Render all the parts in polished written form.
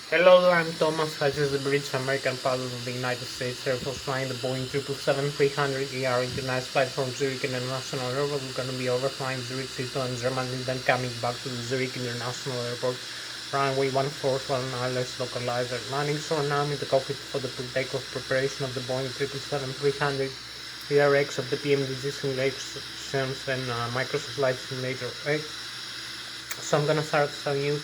Hello, I'm Thomas Hatsios, the British American pilot of the United States Air Force, flying the Boeing 777-300ER international flight from Zurich International Airport. We're going to be overflying Zurich, Switzerland, Germany, then coming back to the Zurich International Airport. Runway 14 Lszh localizer. Landing zone now in the cockpit for the takeoff preparation of the Boeing 777-300 ERX of the PMDG simulations and Microsoft Flight Simulator X. So I'm going to start telling you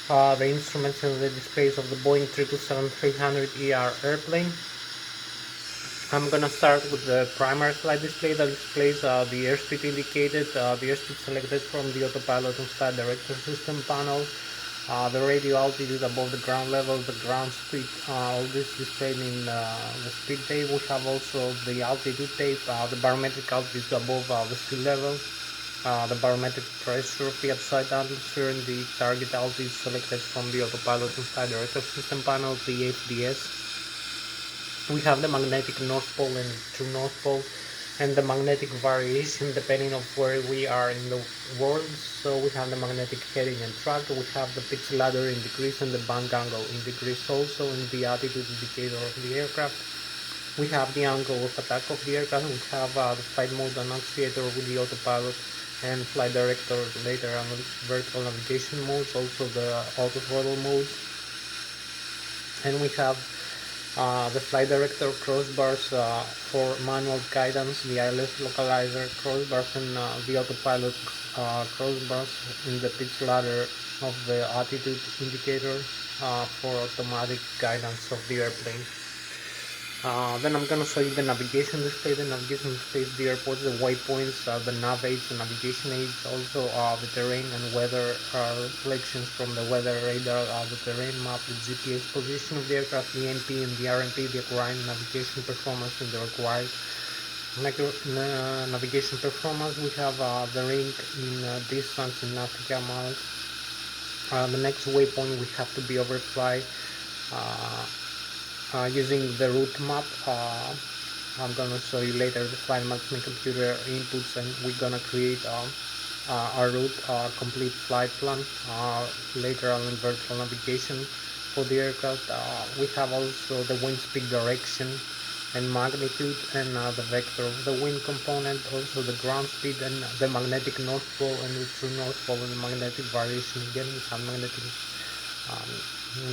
the instruments and the displays of the Boeing 777-300ER airplane. I'm gonna start with the primary flight display that displays the airspeed indicated, the airspeed selected from the autopilot and flight director system panel, the radio altitude above the ground level, the ground speed, all this displayed in the speed tape. We have also the altitude tape, the barometric altitude above the sea level, the barometric pressure of the outside atmosphere, and the target altitude selected from the autopilot and flight director system panel, the FDS. We have the magnetic north pole and true north pole, and the magnetic variation depending on where we are in the world. So we have the magnetic heading and track, we have the pitch ladder in degrees and the bank angle in degrees also, and the altitude indicator of the aircraft. We have the angle of attack of the aircraft, we have the flight mode annunciator with the autopilot and flight director later on vertical navigation modes, also the auto throttle modes, and we have the flight director crossbars for manual guidance, the Lszh localizer crossbars, and the autopilot crossbars in the pitch ladder of the altitude indicator for automatic guidance of the airplane. Then I'm gonna show you the navigation display. The navigation displays the airport, the waypoints, the nav aids, the navigation aids, also the terrain and weather reflections from the weather radar, the terrain map, the GPS position of the aircraft, the MP and the RMP, the required navigation performance and the required navigation performance. We have the ring in distance in nautical miles. The next waypoint we have to be overfly using the route map. I'm gonna show you later the flight management computer inputs, and we're gonna create our route complete flight plan later on in vertical navigation for the aircraft. We have also the wind speed direction and magnitude, and the vector of the wind component, also the ground speed and the magnetic north pole and the true north pole and the magnetic variation. Again, we have magnetic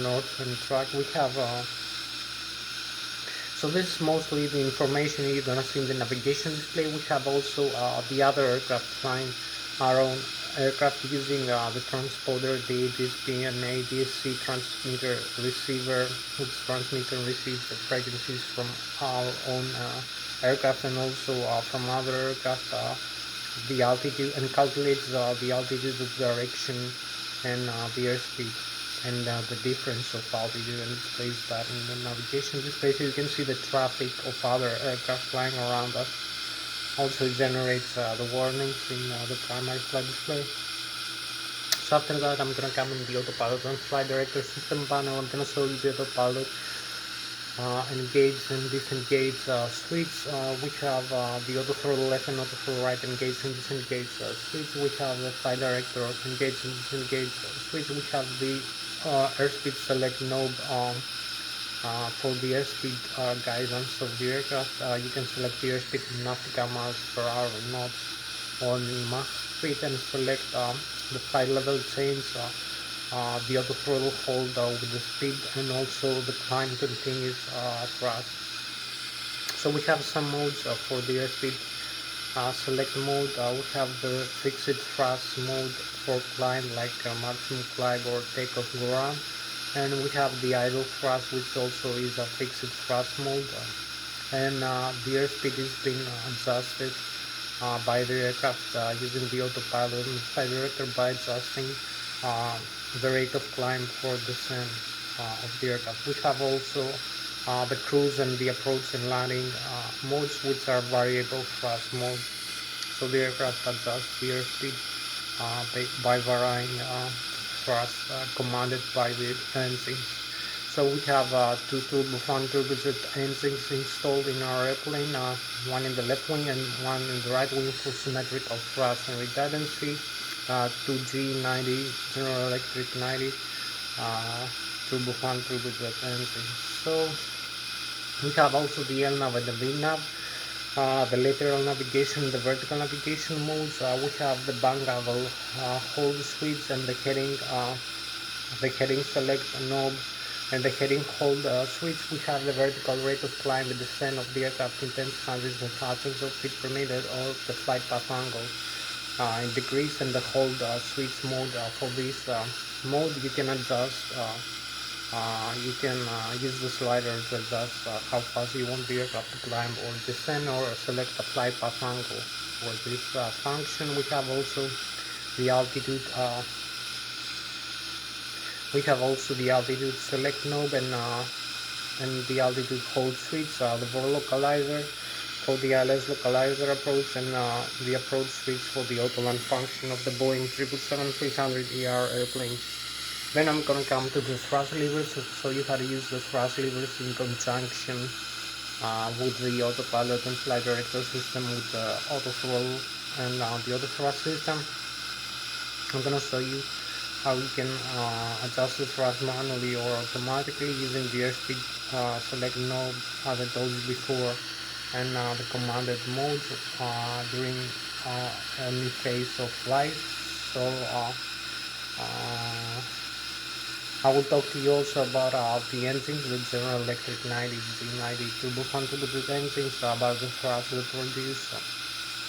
north and track. We have so this is mostly the information you're gonna see in the navigation display. We have also the other aircraft flying our own aircraft using the transponder, the ADSB and ADSC transmitter receiver, which transmits and receives the frequencies from our own aircraft and also from other aircraft, the altitude, and calculates the altitude, the direction, and the airspeed, and the difference of altitude, and displays that in the navigation display. So you can see the traffic of other aircraft flying around us. Also generates the warnings in the primary flight display. So after that, I'm gonna come in the autopilot and flight director system panel. I'm gonna show you the autopilot engage and disengage switch. We have the auto throttle left and auto throttle right engage and disengage switch. We have the flight director engage and disengage switch. We have the airspeed select knob for the airspeed guidance of the aircraft. You can select the airspeed in nautical miles per hour, knots, or the Mach speed, and select the flight level change, the auto throttle hold with the speed, and also the climb continuous thrust. So we have some modes for the airspeed select mode, we have the fixed thrust mode for climb, like maximum climb or takeoff ground, and we have the idle thrust, which also is a fixed thrust mode, and the airspeed is being adjusted by the aircraft using the autopilot and flight director by adjusting the rate of climb for descent of the aircraft. We have also the cruise and the approach and landing modes, which are variable thrust modes. So the aircraft adjusts the airspeed by varying thrust commanded by the engine. So we have two turbofan turbojet engines installed in our airplane, one in the left wing and one in the right wing for symmetrical thrust and redundancy. 2G90 General Electric 90 turbofan turbojet engine. So we have also the LNAV and the VNAV, the lateral navigation, the vertical navigation modes. We have the bank level hold switch and the heading select knob and the heading hold switch. We have the vertical rate of climb and descent of the aircraft in tens, hundreds, and thousands of feet per minute, or the flight path angle in degrees, and the hold switch mode. For this mode, you can adjust. You can use the slider to adjust how fast you want the aircraft to climb or descend, or select a flight path angle. For this function, we have also the altitude. We have also the altitude select knob and the altitude hold switch, the VOR localizer for the ILS localizer approach, and the approach switch for the autoland function of the Boeing 777-300ER airplane. Then I'm gonna come to the thrust levers, so you how to use the thrust levers in conjunction with the autopilot and flight director system, with the auto throttle and the auto thrust system. I'm gonna show you how you can adjust the thrust manually or automatically using the airspeed select knob, as I told you before, and the commanded modes during any phase of flight. So I will talk to you also about the engines, the General Electric 90 G90 turbofan turbojet engines, about the thrust they produce,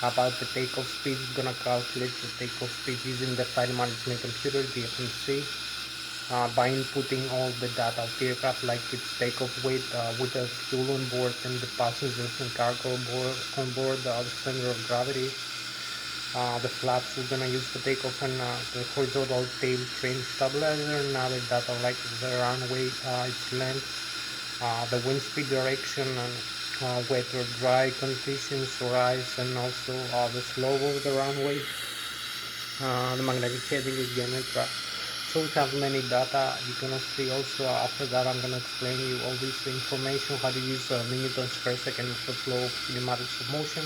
about the takeoff speed. We're gonna calculate the takeoff speed using the flight management computer, the FMC, by inputting all the data of the aircraft, like its takeoff weight, with the fuel on board and the passengers and cargo on board, the center of gravity, the flaps we're gonna use for takeoff, and the horizontal tail train stabilizer, and other data like the runway, its length, the wind speed direction, and wet or dry conditions or ice, and also the slope of the runway, the magnetic heading again, etc. So we have many data. You're gonna see also after that I'm gonna explain you all this information, how to use newtons per second for flow of kinematics of motion,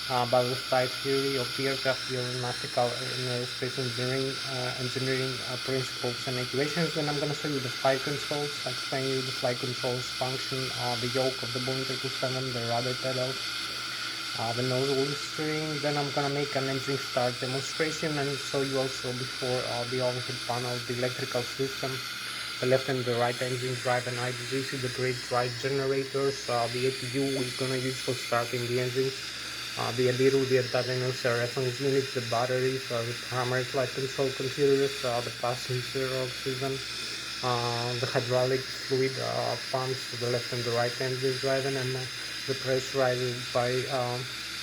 about the flight theory of the aircraft, the aeronautical and aerospace engineering principles and equations. Then I'm going to show you the flight controls, explain you the flight controls function, the yoke of the Boeing 777, the rudder pedal, the nozzle steering. Then I'm going to make an engine start demonstration and show you also before the overhead panel, the electrical system, the left and the right engine drive and IGC, the brake drive generators, the APU we're going to use for starting the engines, the ADIRU, the antennas, reference units, the batteries, the primary flight control computers, the passenger oxygen, the hydraulic fluid pumps to the left and the right engine driving, and the pressurized by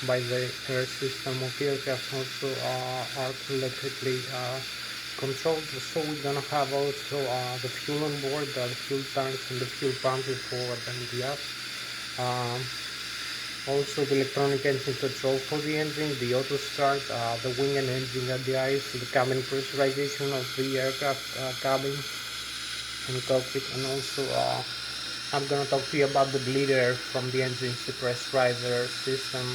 the air system of the aircraft also are electrically controlled. So we're gonna have also the fuel on board, the fuel tanks and the fuel pumps forward and the up. Also the electronic engine control for the engine, the auto start, the wing and engine at the eyes, the cabin pressurization of the aircraft cabin and cockpit, and also I'm gonna talk to you about the bleed air from the engine's pressurizer system,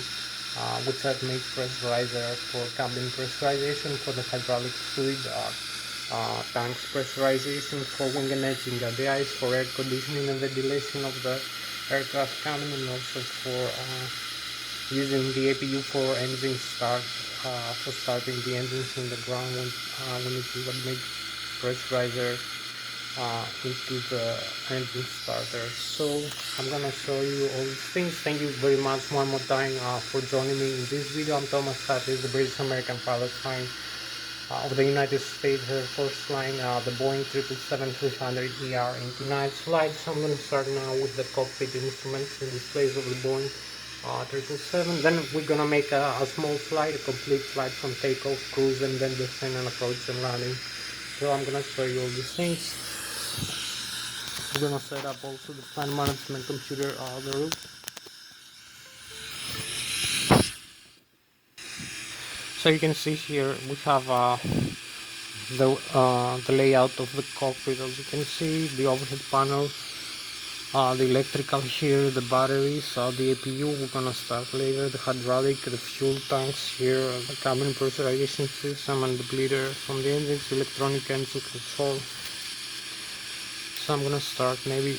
which makes pressurizer for cabin pressurization, for the hydraulic fluid tanks pressurization, for wing and engine at the eyes, for air conditioning and ventilation of the aircraft cabin, and also for using the APU for engine start, for starting the engines in the ground when it make pressurizer into the engine starter. So I'm gonna show you all these things. Thank you very much one more time for joining me in this video. I'm Thomas Hatsios, the British American pilot flying of the United States Air Force flying the Boeing 777-300ER in tonight's flight. So I'm gonna start now with the cockpit instruments and displays of the Boeing 777. Then we're gonna make a small flight, a complete flight from takeoff, cruise, and then descent and approach and landing. So I'm gonna show you all these things. I'm gonna set up also the flight management computer on the roof. So you can see here we have the layout of the cockpit. As you can see, the overhead panel, the electrical here, the batteries, the APU. We're gonna start later. The hydraulic, the fuel tanks here, the cabin pressurization system, and the bleeder from the engines, electronic engine control. So I'm gonna start maybe.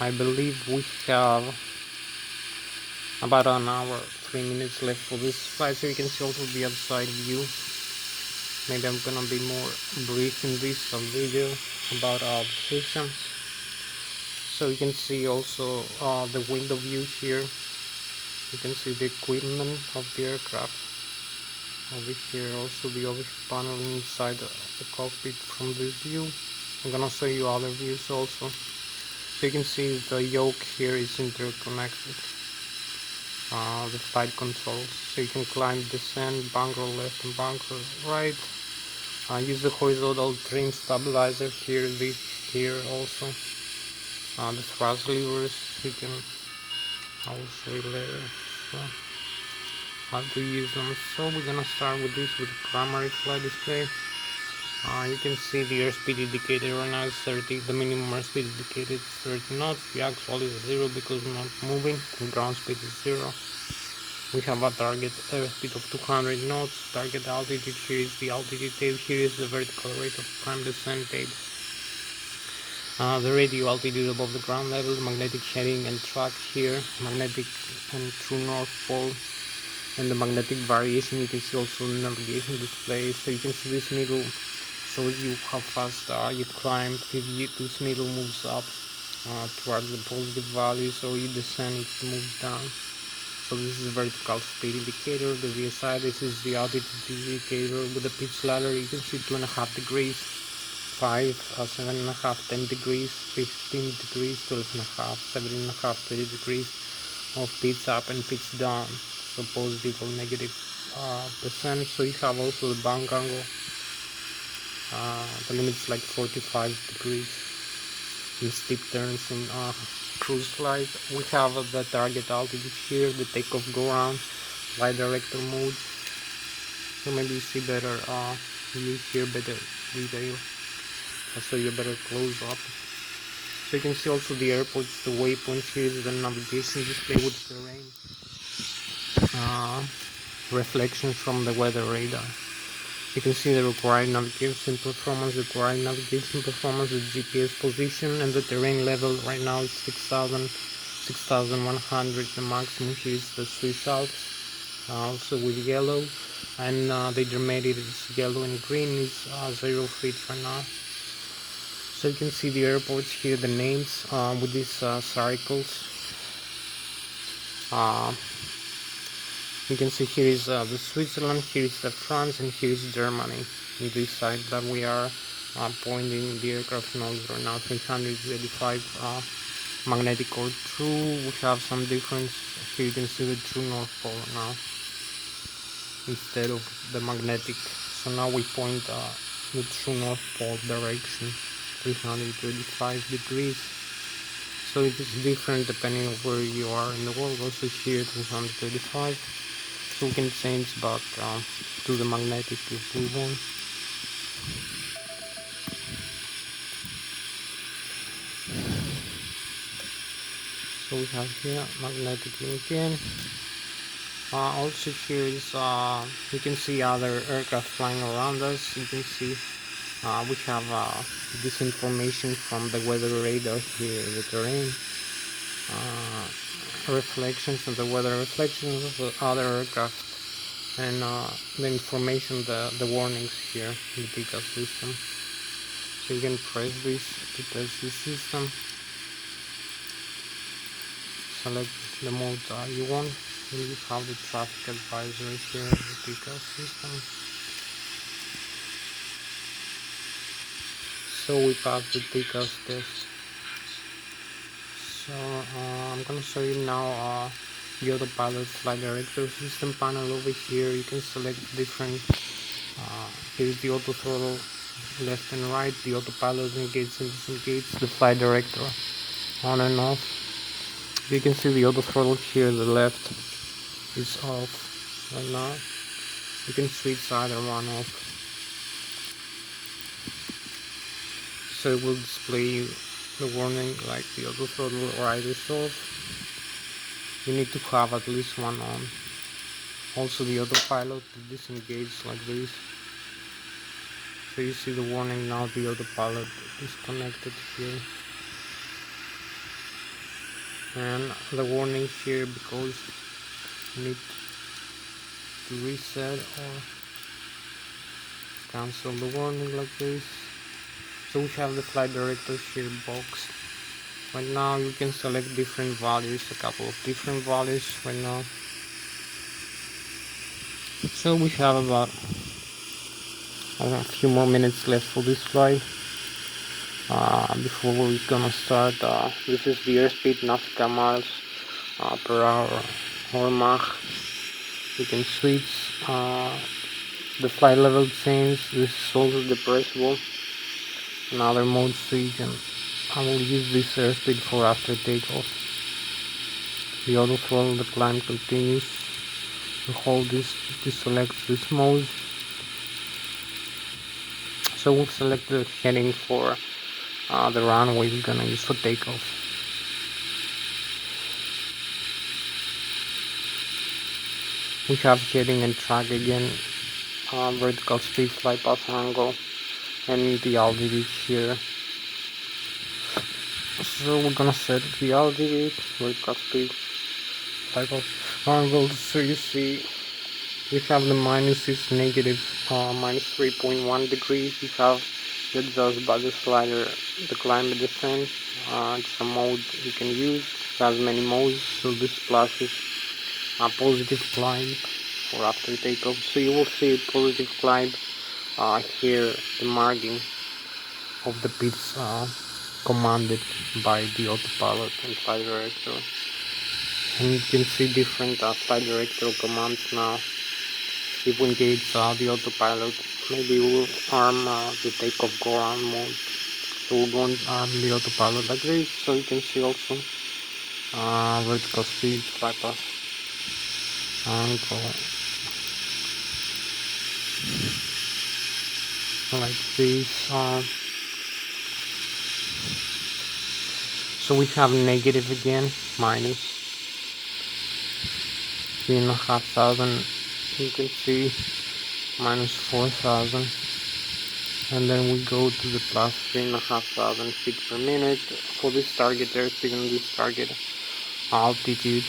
I believe we have about an hour, 3 minutes left for this flight, so you can see also the outside view. Maybe I'm gonna be more brief in this video about the systems. So you can see also the window view here. You can see the equipment of the aircraft. Over here also the overhead panel inside the cockpit from this view. I'm gonna show you other views also. So you can see the yoke here is interconnected. The flight controls, so you can climb, descend, bunker left and bunker right. Use the horizontal trim stabilizer here, here also. The thrust levers, you can, I will show you later how to use them. So we're gonna start with this, with the primary flight display. You can see the airspeed indicator right now is 30, the minimum airspeed indicated is 30 knots, the actual is 0 because we're not moving, the ground speed is 0. We have a target airspeed of 200 knots, target altitude, here is the altitude tape, here is the vertical rate of climb descent tape. The radio altitude above the ground level, magnetic heading and track here, magnetic and true north pole, and the magnetic variation. You can see also the navigation display, so you can see this needle shows you how fast you climb. If this needle moves up towards the positive value, so you descend, it moves down. So this is the vertical speed indicator, the VSI. This is the altitude indicator with the pitch ladder. You can see 2.5 degrees, 5, 7.5, 10 degrees, 15 degrees, 12.5, 17.5, 20 degrees of pitch up and pitch down. So positive or negative percent. So you have also the bank angle. The limit is like 45 degrees in steep turns in cruise flight. We have the target altitude here, the takeoff go around, flight director mode. So maybe you see better view here, better detail. I'll show you a better close up. So you can see also the airports, the waypoints. Here is the navigation display with terrain, reflections from the weather radar. You can see the required navigation performance, the GPS position, and the terrain level. Right now it's 6,100. The maximum here is the Swiss Alps, also with yellow, and the intermediate is yellow and green is 0 feet right now. So you can see the airports here, the names with these circles. You can see here is the Switzerland, here is the France, and here is Germany. In this side that we are pointing the aircraft nose right now, 385 magnetic or true. We have some difference. Here you can see the true north pole now instead of the magnetic. So now we point the true north pole direction, 335 degrees. So it is different depending on where you are in the world. Also here 335. So we can change back to the magnetic if we want. So we have here magnetic link in. Also here is you can see other aircraft flying around us. You can see we have this information from the weather radar here, the terrain, reflections and the weather reflections of the other aircraft, and the information, the warnings here in the TCAS system. So you can press this to test the system, select the mode you want, and you have the traffic advisory here in the TCAS system. So we passed the TCAS test. So I'm gonna show you now the autopilot flight director system panel. Over here you can select different, here's the auto throttle left and right, the autopilot engages and disengages, the flight director on and off. You can see the auto throttle here, the left is off right now. You can switch either one off. So it will display the warning like the auto throttle right is off. You need to have at least one on. Also the autopilot to disengage like this. So you see the warning now, the autopilot is connected here. And the warning here because you need to reset or cancel the warning like this. So we have the flight director here box. Right now you can select different values, a couple of different values right now. So we have about a few more minutes left for this flight before we're gonna start. This is the airspeed, nautical miles per hour or Mach. You can switch the flight level change. This is also depressible. Another mode, so you can, I will use this airspeed for after takeoff. The auto throttle, the climb continues. You hold this to select this mode. So we'll select the heading for the runway we're gonna use for takeoff. We have heading and track again, vertical speed, flight path angle, and the altitude here. So we're gonna set the altitude, vertical speed, flight path angle. So you see we have the minuses, negative minus 3.1 degrees. You have the adjust body slider, the climb and descent. It's a mode you can use. It has many modes, so this flashes a positive climb or after takeoff. So you will see a positive climb here, the marking of the pitch commanded by the autopilot and flight director. And you can see different flight director commands now. If we engage the autopilot, maybe we'll arm the takeoff go around mode. So we're going to arm the autopilot like this. So you can see also vertical speed, flight path angle like this. So we have negative again, minus 3,500. You can see minus 4,000, and then we go to the plus 3,500 feet per minute for this target airspeed and this target altitude.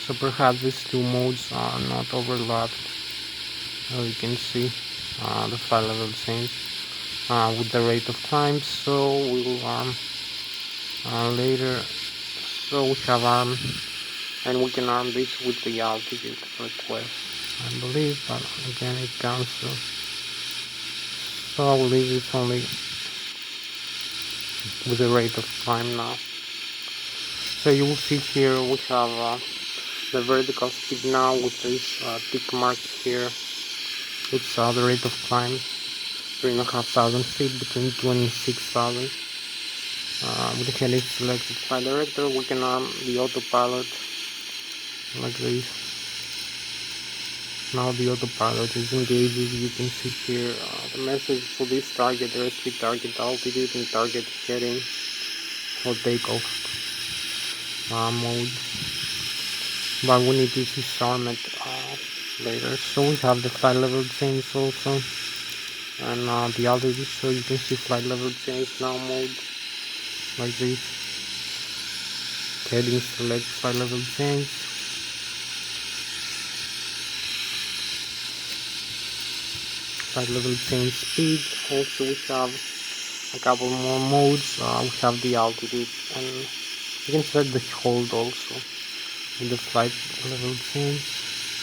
So perhaps these two modes are not overlapped. You can see the flight level change with the rate of climb. So we will arm later. So we have arm, and we can arm this with the altitude request, I believe, but again it cancels. So I will leave it only with the rate of climb now. So you will see here we have the vertical speed now with this tick mark here. It's the rate of climb, 3,500 feet, between 2 and 6,000. With the heading selected flight director, we can arm the autopilot like this. Now the autopilot is engaged. You can see here the message for this target airspeed, target altitude, and target heading for takeoff mode. But we need to disarm it later. So we have the flight level change also, and the altitude. So you can see flight level change now mode like this. heading select flight level change. Flight level change speed. Also we have a couple more modes. We have the altitude, and you can set the hold also in the flight level change.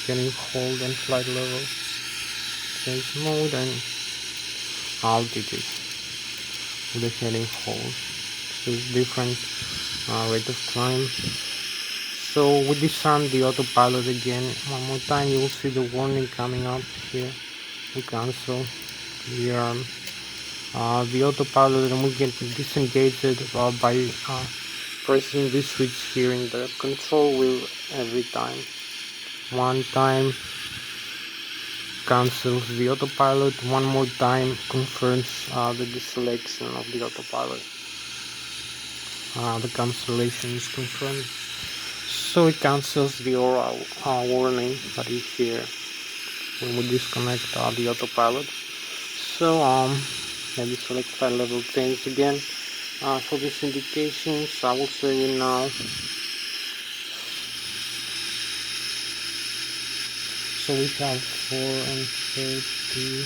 Getting hold and flight level change mode and altitude with the heading hold. So it's different rate of climb. So we disarm the autopilot again one more time. You will see the warning coming up here. We cancel the the autopilot, and we can disengage it by pressing this switch here in the control wheel every time. One time cancels the autopilot, one more time confirms the deselection of the autopilot. The cancellation is confirmed. So it cancels the oral warning that is here when we disconnect the autopilot. So maybe select flight level change again. For these indications, I will show you now. So we have 4 and 30.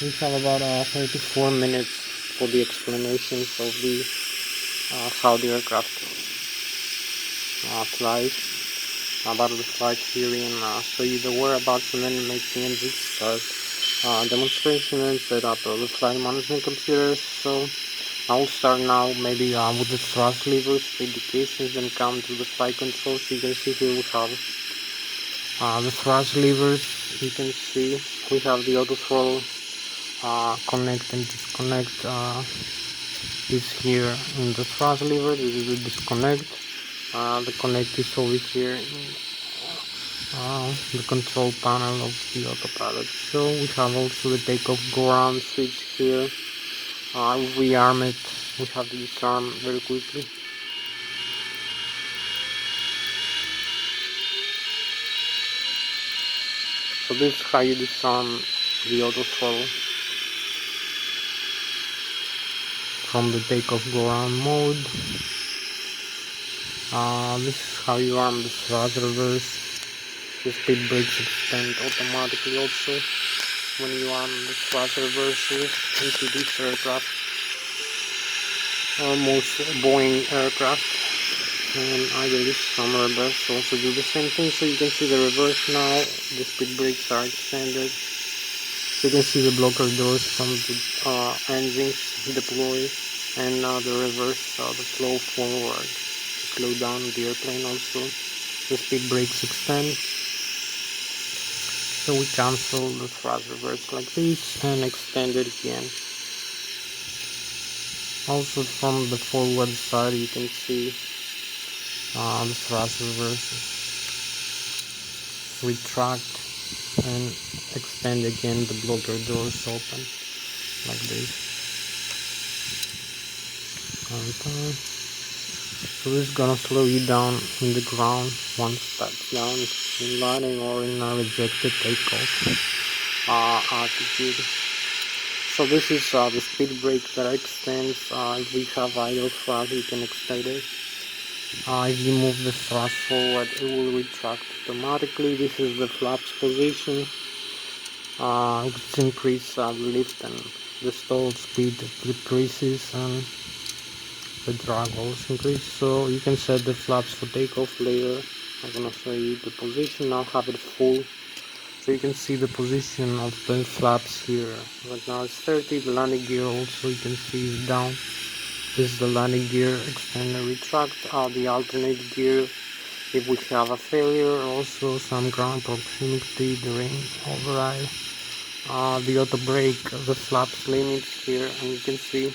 We have about 34 minutes for the explanations of the how the aircraft flies, about the flight theory, and show you the whereabouts, and then make the engine start demonstration and set up the flight management computers. So I will start now maybe with the thrust levers, indications, then come to the flight control. So you can see here we have the thrust levers. You can see we have the auto throttle connect and disconnect is here in the thrust lever. This is the disconnect. The connect is over here in the control panel of the autopilot. So we have also the takeoff go around switch here. We arm it. We have to disarm very quickly. So this is how you disarm the auto throttle from the takeoff go around mode. This is how you arm the thrust reverse. The speed brakes extend automatically also when you arm the thrust reverser into this aircraft, or most Boeing aircraft, and I believe some reverse also do the same thing. So you can see the reverse now. The speed brakes are extended. You can see the blocker doors from the engines deploy, and now the reverse, the flow forward to slow down the airplane. Also the speed brakes extend. So we cancel the thrust reverse like this and extend it again. Also from the forward side you can see the thrust reverses. Retract and extend again, the blocker doors open like this. So this is gonna slow you down in the ground once that's down in landing or in a rejected takeoff altitude. So this is the speed brake that extends. If we have idle thrust, you can extend it. If you move the thrust forward, it will retract automatically. This is the flaps position. It's increase the lift, and the stall speed decreases, and the drag also increase. So you can set the flaps for takeoff later. I'm gonna show you the position. Now have it full, so you can see the position of the flaps here. Right now it's 30. The landing gear also you can see is down. This is the landing gear, extend and retract. The alternate gear if we have a failure, also some ground proximity during override. The auto brake, the flaps limits here, and you can see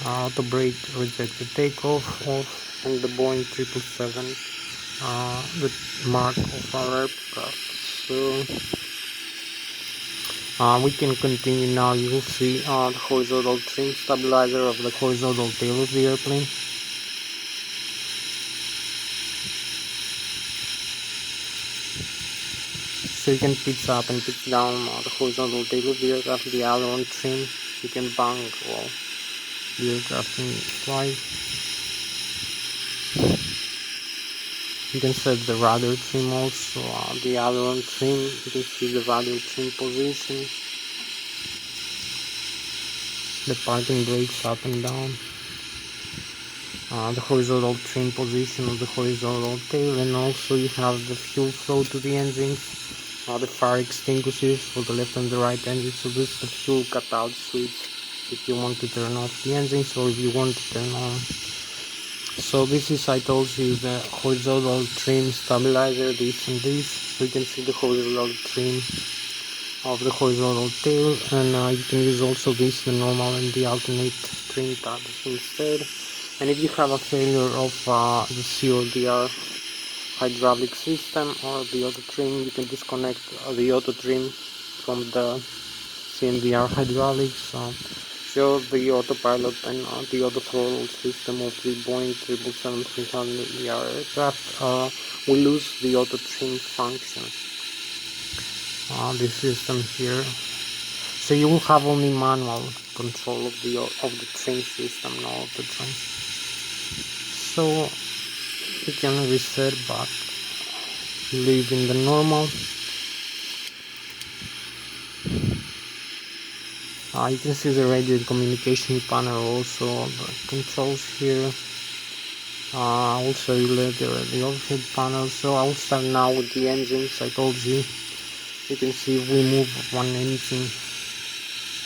auto brake rejected takeoff off, and the Boeing 777, the mark of our aircraft. So we can continue now. You will see the horizontal trim stabilizer of the horizontal tail of the airplane. So you can pitch up and pitch down the horizontal tail of the aircraft, the aileron trim. You can bank the aircraft in flight. You can set the rudder trim also, the aileron trim. You can see the rudder trim position, the parking brakes up and down, the horizontal trim position of the horizontal tail, and also you have the fuel flow to the engines, the fire extinguishers for the left and the right engine. So this is the fuel cutout switch if you want to turn off the engines or if you want to turn on. So this is, I told you, the horizontal trim stabilizer, this and this. So you can see the horizontal trim of the horizontal tail, and you can use also this, the normal and the alternate trim tabs instead. And if you have a failure of the CODR hydraulic system or the auto trim, you can disconnect the auto trim from the CNDR hydraulics. So the autopilot and the auto throttle system of the Boeing 777-300ER aircraft will lose the auto trim function. This system here, so you will have only manual control of the trim system, not of the trim. So you can reset back, leave in the normal. You can see the radio communication panel, also the controls here. Also the overhead panel. So I'll start now with the engines. I told you, you can see we move one engine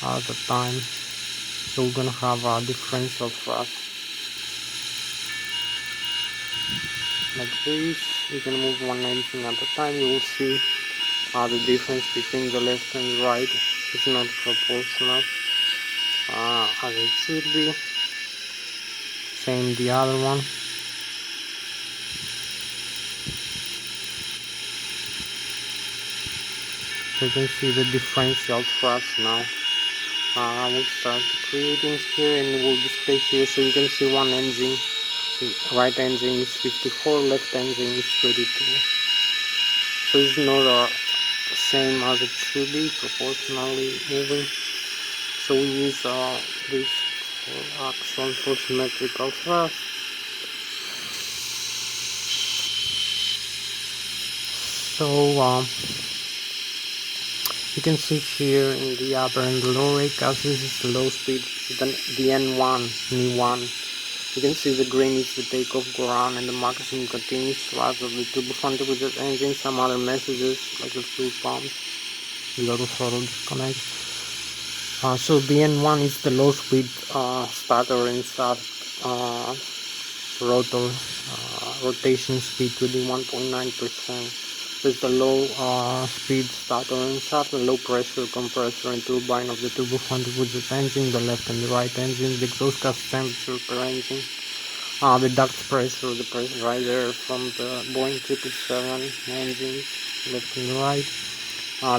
at a time, so we're gonna have a differential thrust like this. You can move one engine at a time. You will see the difference between the left and the right is not proportional as it should be. Same the other one. So you can see the differential thrust now. I will start creating here and we'll display here, so you can see one engine. Right engine is 54, left engine is 32. So it's not the same as it should be, proportionally moving. So we use this for actual for symmetrical thrust. So you can see here in the upper and the lower cast, this is the low speed, the N1. You can see the green is the takeoff ground and the maximum continuous thrust of the turbofan with the engine. Some other messages like the fuel pumps, the auto throttle disconnect. So the N1 is the low speed starter and start rotor rotation speed to the 1.9%. So it's the low speed starter and start, the low pressure compressor and turbine of the turbofan with the engine, the left and the right engine, the exhaust gas temperature per engine, the duct pressure, the pressurizer from the Boeing 777 engines, left and right,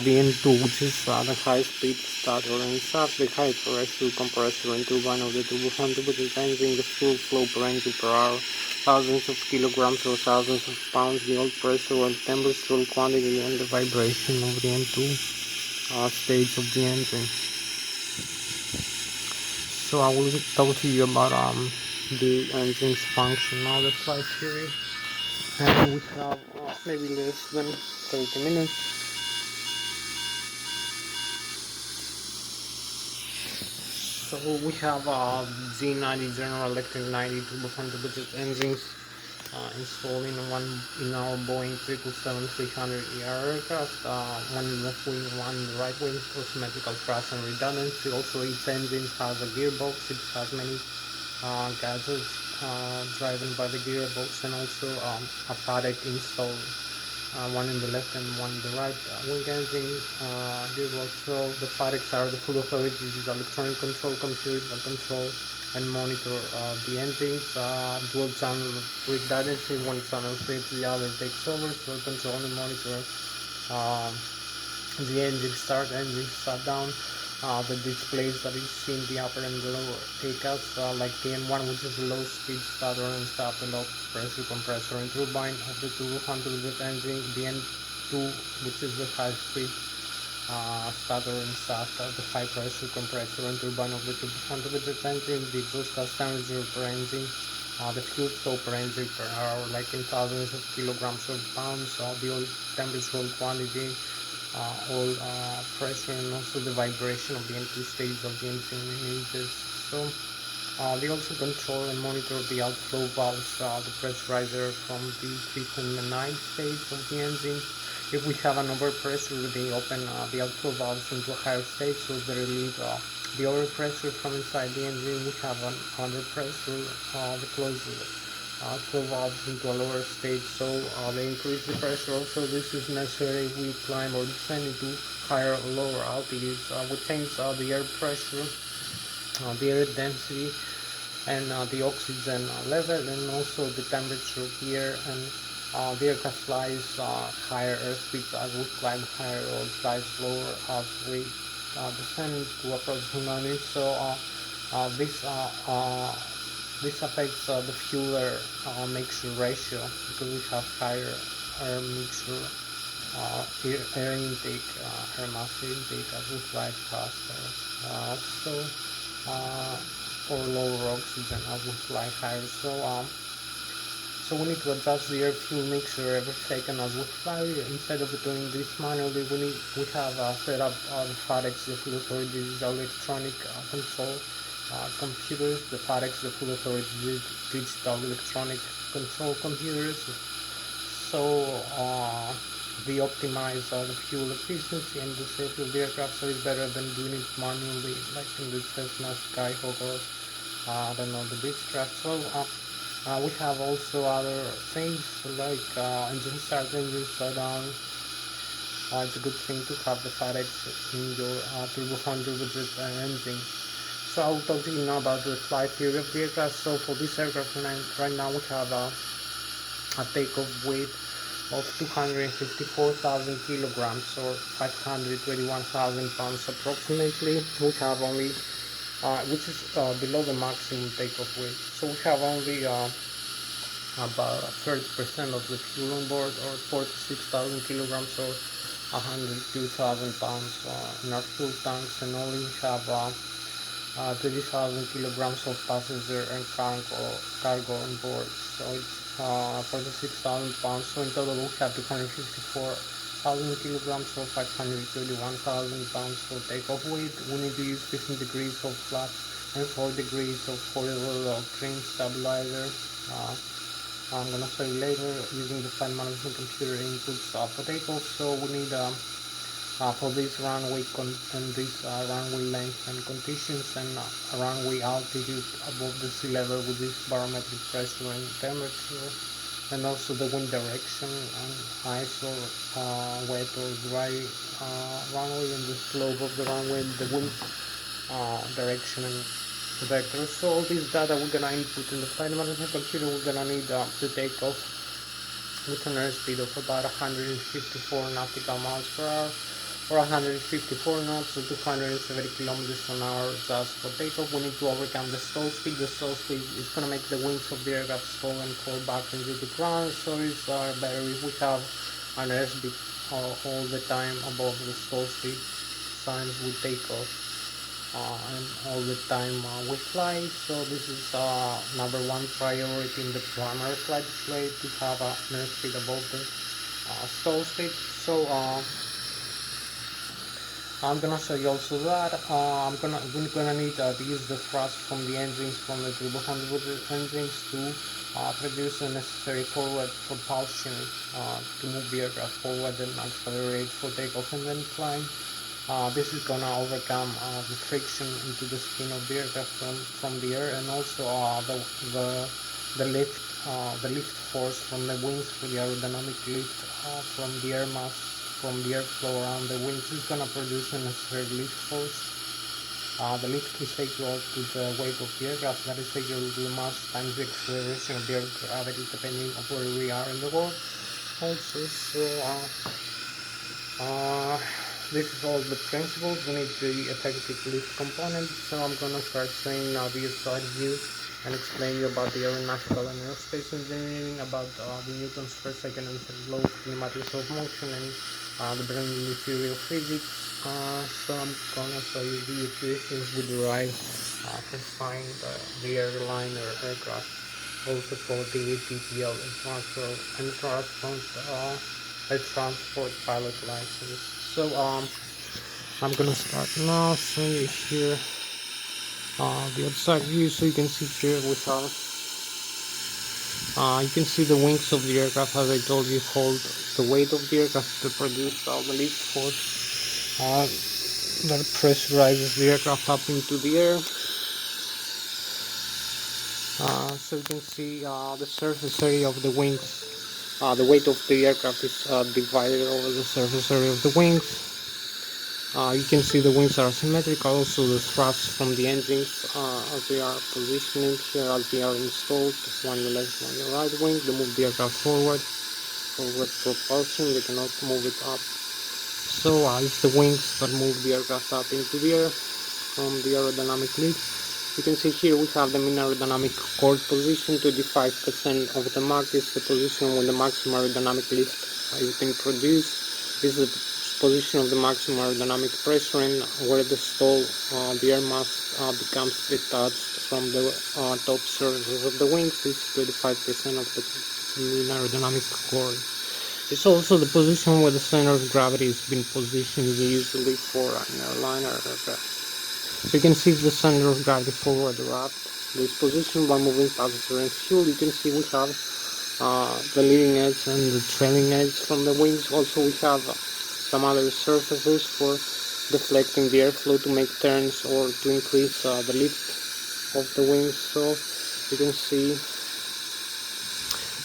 the N2, which is the high speed starter and start, the high pressure compressor and turbine of the turbofan with the engine, the fuel flow per engine per hour, thousands of kilograms or thousands of pounds, the oil pressure and temperature quantity, and the vibration of the N2 stage of the engine. So I will talk to you about the engine's function now, the flight theory, and we have maybe less than 30 minutes. So we have G90 General Electric 90 turbofan budget engines installed in our Boeing 777-300ER aircraft, one in the left wing, one in the right wing for symmetrical thrust and redundancy. Also each engine has a gearbox, it has many gadgets driven by the gearbox, and also a FADEC installed, one in the left and one in the right wing engine gearbox. So the FADECs are the full authority, the electronic control, computer control and monitor the engines. Dual channel redundancy, one channel flips, the other takes over, so control and monitor the engine start, engine shut down. The displays that you see in the upper and the lower takeouts, like the N1, which is the low speed starter and stop, the low pressure compressor and turbine of the turbofan engine, the N2, which is the high speed starter and stop, the high pressure compressor and turbine of the turbofan engine, the exhaust gas temperature per engine, The fuel flow per engine per hour, like in thousands of kilograms or pounds, the oil temperature, quantity, oil pressure, and also the vibration of the empty stage of the engine in inches. So they also control and monitor the outflow valves, the pressurizer from the 3.9 stage of the engine. If we have an overpressure, they open the outflow valves into a higher stage, so they relieve the overpressure from inside the engine. We have an underpressure, they close outflow valves into a lower stage, so they increase the pressure. Also, this is necessary if we climb or descend into higher or lower altitudes. We change the air pressure, the air density, and the oxygen level, and also the temperature of the air. And the aircraft flies higher airspeeds as we climb higher, or flies lower as we descend to approximately. So this affects the fuel air mixture ratio, because we have higher air mixture, air intake, air mass intake as we fly faster. Or lower oxygen as we fly higher. So we need to adjust the air fuel mixture every second as we fly. Instead of doing this manually, we have set up the FADEX, the fuel authority digital electronic control computers, the FADEX, the fuel authority digital electronic control computers. So we optimize the fuel efficiency and the safety of the aircraft, so it's better than doing it manually, like in the Cessna Skyhawk, or I don't know, the Beechcraft. So we have also other things like engine start, engine shutdown. It's a good thing to have the FADEX in your turbojet engine. So I'll talk to you now about the flight theory of the aircraft. So for this aircraft right now, we have a takeoff weight of 254,000 kilograms, or 521,000 pounds approximately. We have only which is below the maximum takeoff weight. So we have only about 30% of the fuel on board, or 46,000 kilograms, or 102,000 pounds in our fuel tanks, and only have 30,000 kilograms of passenger and cargo on board. So it's 46,000 pounds. So in total we have 254,000 kilograms, or 531,000 pounds for takeoff weight. We need to use 15 degrees of flat and 4 degrees of horizontal trim stabilizer. I'm gonna show you later using the flight management computer inputs for takeoff. So we need for this runway and this runway length and conditions, and runway altitude above the sea level with this barometric pressure and temperature, and also the wind direction, and ice or wet or dry runway, and the slope of the runway, and the wind direction and vector. So all this data we're gonna input in the flight management computer. We're gonna need to take off with an airspeed of about 154 nautical miles per hour, or 154 knots, or 270 kilometers an hour. Just for takeoff, we need to overcome the stall speed. The stall speed is gonna make the wings of the aircraft stall and fall back into the ground. So it's better if we have an airspeed all the time above the stall speed signs we take off. And all the time we fly. So this is number one priority in the primary flight display, to have an airspeed above the stall speed. So I'm gonna show you also that we're gonna need to use the thrust from the engines, from the turbojet engines, to produce the necessary forward propulsion to move the aircraft forward and accelerate for takeoff and then climb. This is gonna overcome the friction into the skin of the aircraft from the air, and also the lift force from the wings, for the aerodynamic lift from the air mass, from the airflow around the wings, is gonna produce a necessary lift force. The lift is equal to the weight of the aircraft, that is equal to the mass times the acceleration of the air gravity, depending on where we are in the world. Also, this is all the principles. We need the effective lift component. So I'm gonna start saying now the side view and explain you about the aeronautical and aerospace engineering, about the newtons per second and laws of kinematics of motion, and the brand new theory of physics. So I'm gonna show you the equations we derive for flying the airline or aircraft. also for the PPL and transport pilot license. So I'm gonna start now. So here the outside view. So you can see here we have you can see the wings of the aircraft, as I told you, hold the weight of the aircraft to produce the lift force that pressurizes the aircraft up into the air. So you can see the surface area of the wings. The weight of the aircraft is divided over the surface area of the wings. You can see the wings are symmetrical, also the thrusts from the engines as they are positioning here, as they are installed, one your left, one your right wing. They move the aircraft forward propulsion, they cannot move it up. So it's the wings that move the aircraft up into the air from the aerodynamic lift. You can see here we have the mean aerodynamic chord position. 25% of the Mach is the position when the maximum aerodynamic lift is being produced. This is the position of the maximum aerodynamic pressure, and where the stall, the air mass becomes detached from the top surfaces of the wings. Is 25% of the mean aerodynamic chord. It's also the position where the center of gravity has been positioned, usually for an airliner aircraft. So you can see the center of gravity forward wrapped. This position by moving passenger and fuel. You can see we have the leading edge and the trailing edge from the wings. Also we have some other surfaces for deflecting the airflow to make turns or to increase the lift of the wings. So you can see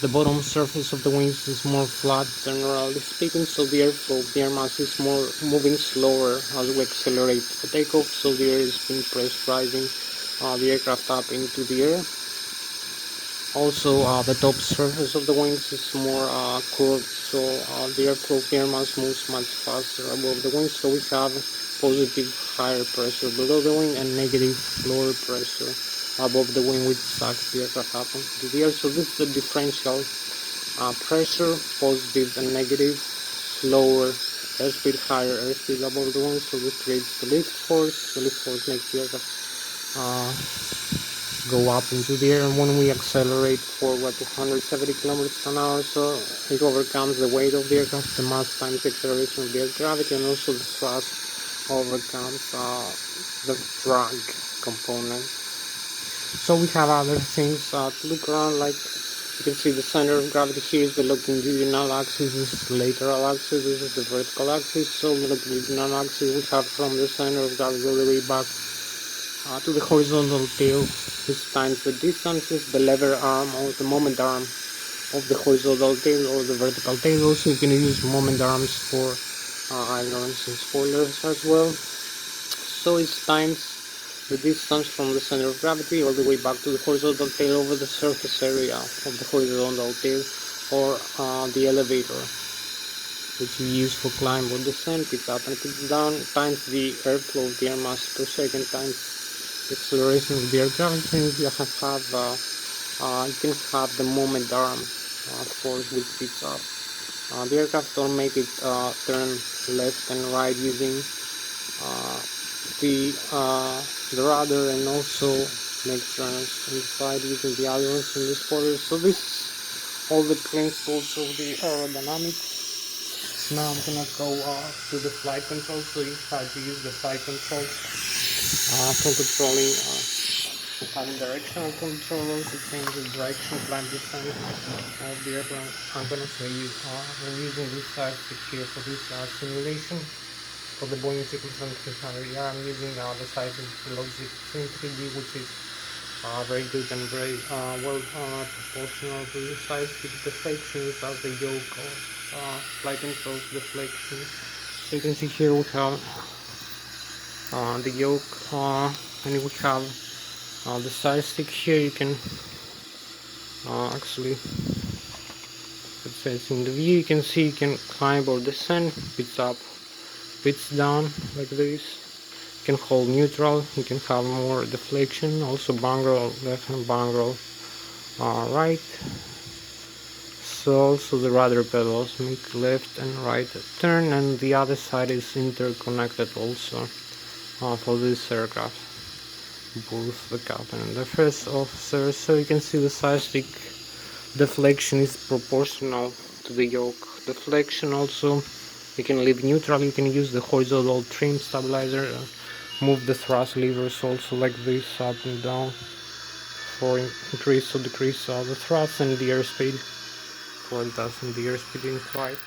the bottom surface of the wings is more flat, generally speaking, so the airflow, the air mass is more moving slower as we accelerate the takeoff, so the air is being pressurizing the aircraft up into the air. Also, the top surface of the wings is more curved, so the airflow, the air mass moves much faster above the wings, so we have positive higher pressure below the wing and negative lower pressure above the wing, which sucks the aircraft up into the air. So this is the differential pressure, positive and negative, lower airspeed, higher airspeed above the wing, so this creates the lift force. The lift force makes the aircraft go up into the air, and when we accelerate forward to 170 kilometers per hour, so it overcomes the weight of the aircraft, the mass times the acceleration of the air gravity, and also the thrust overcomes the drag component. So we have other things to look around, like you can see the center of gravity here is the longitudinal axis, this is the lateral axis, this is the vertical axis. So the longitudinal axis we have from the center of gravity all the way back to the horizontal tail, which times the distances, the lever arm or the moment arm of the horizontal tail or the vertical tail. Also you can use moment arms for ailerons and spoilers as well. So it's times the distance from the center of gravity all the way back to the horizontal tail over the surface area of the horizontal tail, or the elevator, which you use for climb or descent, pick up and pick down, times the airflow of the air mass per second, times the acceleration of the air gravity. And you can have the moment arm force which picks up the aircraft, or make it turn left and right using the rudder, and also make turns on the side using the ailerons and the spoilers. So this is all the principles of the aerodynamics. Now I'm gonna go to the flight control. So you have to use the flight controls for controlling having directional controls to change the direction, climb descent of the airplane. I'm gonna show you we're using this stick here for this simulation. For the Boeing 737, I'm using the size of the Lszh 3D, which is very good and very well proportional to the size with deflections as the yoke of flight control deflection. So you can see here we have the yoke, and we have the side stick here. You can actually, it says in the view, you can see you can climb or descend, pitch up, pitch down like this. You can hold neutral, you can have more deflection, also bangle left and bangle right. So also the rudder pedals make left and right turn, and the other side is interconnected also for this aircraft. both the captain and the first officer. So you can see the side stick deflection is proportional to the yoke deflection. Also, you can leave neutral, you can use the horizontal trim stabilizer, move the thrust levers also like this up and down for increase or decrease the thrust and the airspeed, for it doesn't the airspeed increase.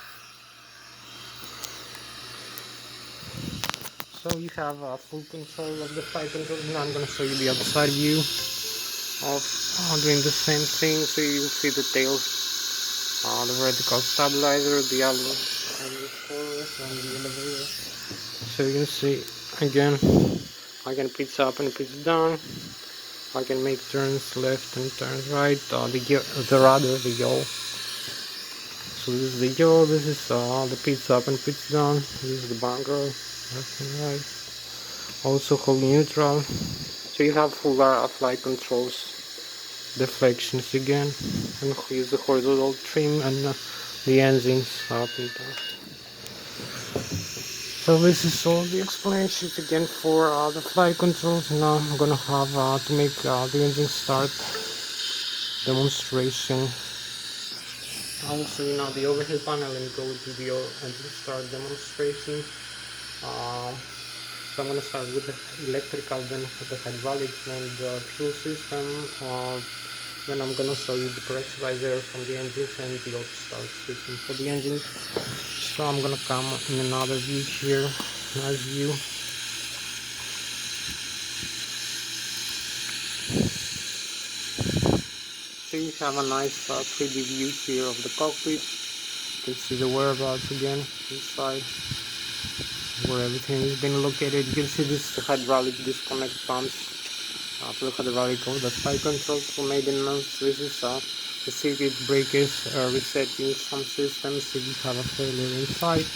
So you have full control of the flight control. Now I'm going to show you the outside view of doing the same thing. So you see the tail, the vertical stabilizer, the other and the forward and the elevator. So you can see again, I can pitch up and pitch down. I can make turns left and turns right. The rudder, the yaw. So this is the yaw. This is the pitch up and pitch down. This is the bunker, left and right. Also hold neutral. So you have full flight controls. Deflections again, and use the horizontal trim and the engines up and down. So this is all the explanations again for the flight controls. Now I'm gonna have to make the engine start demonstration. Also, the overhead panel and go to the engine start demonstration. So I'm gonna start with the electrical, then with the hydraulic and the fuel system. Then I'm gonna show you the pressurizer from the engines and the auto start system for the engine. So I'm gonna come in another view here, nice view. So you have a nice 3D view here of the cockpit. You can see the whereabouts again inside, where everything has been located. You can see this hydraulic disconnect pumps. For the hydraulic of the flight controls for maintenance. This is the circuit breakers resetting some systems if you have a failure inside.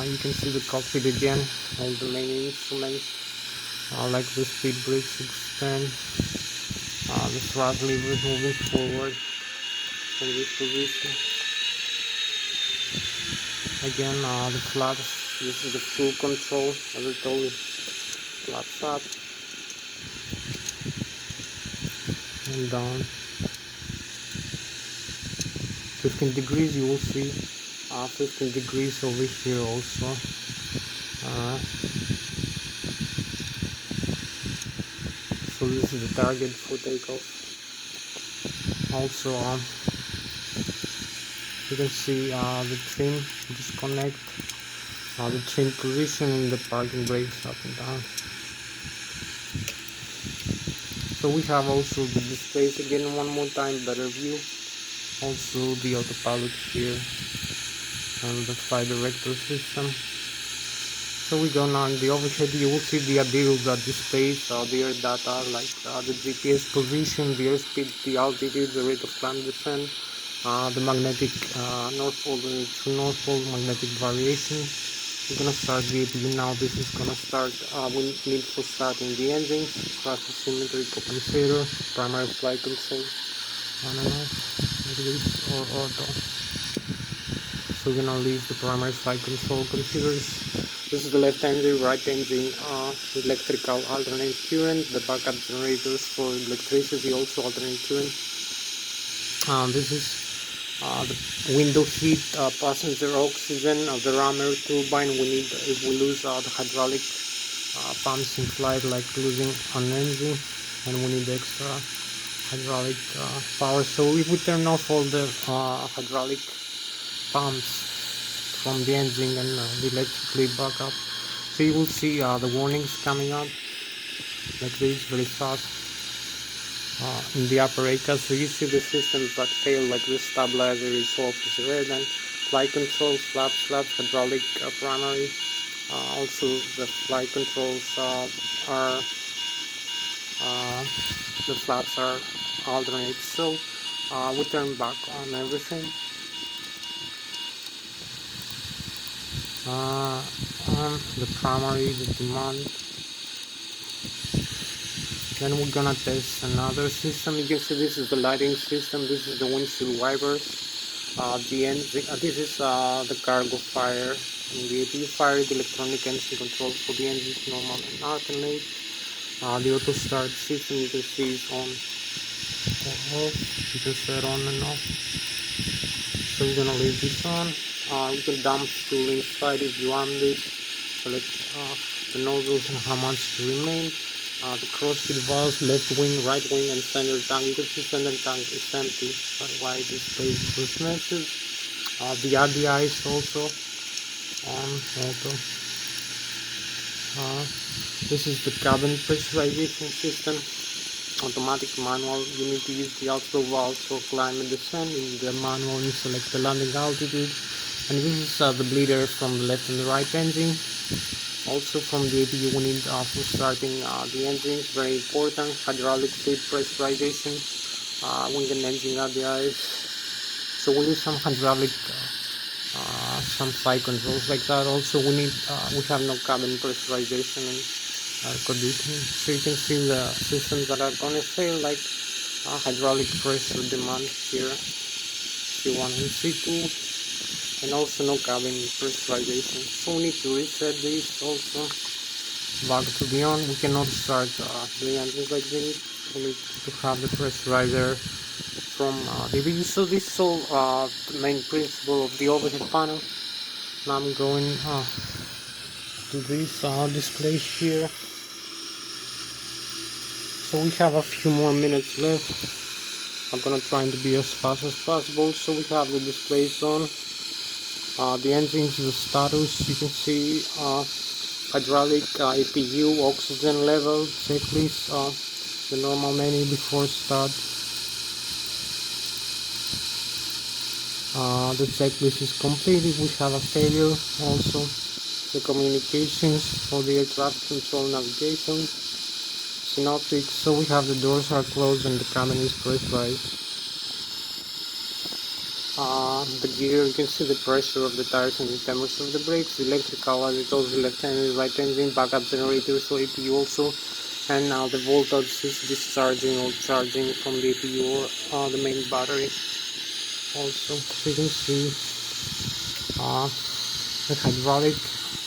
You can see the cockpit again, all the main instruments like the speed brake 610, the thrust levers moving forward from this position. Again, the flaps, this is the fuel control, as I told you, flaps up and down. 15 degrees, you will see 15 degrees over here also. So this is the target for takeoff. Also, you can see the trim disconnect, the trim position and the parking brakes up and down. So we have also the displays again one more time, better view. Also the autopilot here and the flight director system. So we go now in the overhead. You will see the dials that displays their data like the GPS position, the airspeed, the altitude, the rate of climb descent, the magnetic north pole and true north pole magnetic variation. We're gonna start VAP now. This is gonna start. We need for starting the engines, thrust symmetry compensator, primary flight control, on and off, like this, or auto. So we're gonna leave the primary flight control computers. This is the left engine, right engine, electrical alternate current, the backup generators for electricity, also alternate current. This is the window heat, passenger oxygen, the rammer turbine. We need, if we lose the hydraulic pumps in flight, like losing an engine, and we need extra hydraulic power. So if we turn off all the hydraulic pumps from the engine and the electrically back up, so you will see the warnings coming up like this very fast. In the upper ACA, so you see the systems that fail, like this stabilizer is off, is red, and flight controls, flaps, hydraulic primary. Also the flight controls are the flaps are alternate. So we turn back on everything. On the primary, the demand. Then we're gonna test another system. You can see this is the lighting system, this is the windshield wipers, this is the cargo fire, and the APU fire, the electronic engine control for the engines, normal and alternate. The auto start system you can see is on or off. You can set on and off. So we're gonna leave this on. You can dump fuel inside if you want this. Select the nozzles and how much to remain. The crossfit valves, left wing, right wing, and center tank. You can see center tank is empty. That's why this space was message. The RDI is also on auto. This is the cabin pressurization system. Automatic manual. You need to use the outflow valve for climb and descent. In the manual, you select the landing altitude. And this is the bleeder from the left and the right engine. Also from the APU we need for starting the engines, very important, hydraulic fluid pressurization, wing and engine RDIs. So we need some hydraulic, some flight controls like that. Also we need, we have no cabin pressurization and air conditioning. So you can see the systems that are gonna fail, like hydraulic pressure demand here, C1 and C2. And also no cabin pressurization. So we need to reset this also. Back to the on. We cannot start the engines like this. We need to have the pressurizer from the video. So this is all the main principle of the overhead panel. Now I'm going to this display here. So we have a few more minutes left. I'm gonna try to be as fast as possible. So we have the displays on. The engines, the status, you can see hydraulic, APU, oxygen level, checklist, the normal menu before start. The checklist is completed. We have a failure also. The communications for the air traffic control navigation, synoptics. So we have the doors are closed and the cabin is pressurized. The gear, you can see the pressure of the tires and the temperature of the brakes, the electrical, as it also left and right engine, backup generator, so APU also, and now the voltage is discharging or charging from the APU or the main battery also. So you can see the hydraulic,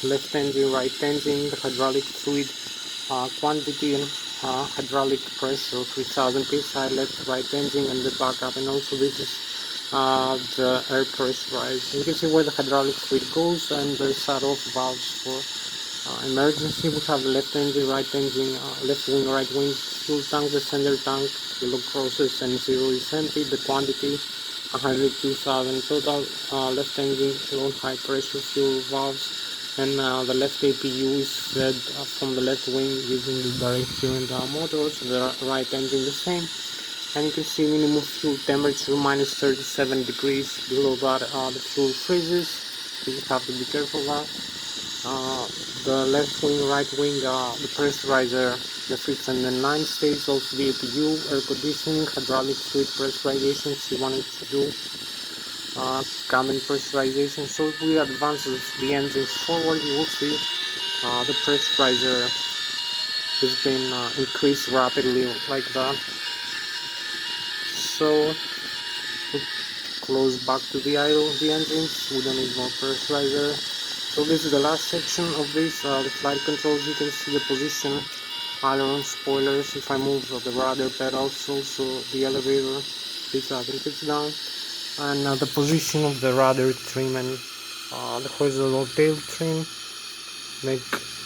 left engine, right engine, the hydraulic fluid quantity and hydraulic pressure, 3000 psi, left, right engine, and the backup, and also this is the air pressurized. You can see where the hydraulic fluid goes, and the shut-off valves for emergency. We have the left engine, right engine, left wing, right wing, fuel tank, the center tank, the log process, and zero is empty. The quantity 102,000 total. Left engine, low high pressure fuel valves, and the left APU is fed from the left wing using the direct current motors. The right engine the same. And you can see minimum fuel temperature minus 37 degrees. Below that the fuel freezes, so you have to be careful that. The left wing, right wing, the pressurizer, the 5th and the 9th stage, also the APU, air conditioning, hydraulic fluid pressurization, C1 and C2, cabin pressurization. So if we advance the engines forward, you will see the pressurizer has been increased rapidly like that. So we close back to the idle of the engines. We don't need more pressurizer. So this is the last section of this, the flight controls. You can see the position, aileron, spoilers. If I move the rudder pedals, also the elevator, this it's down, and the position of the rudder trim and the horizontal tail trim. Make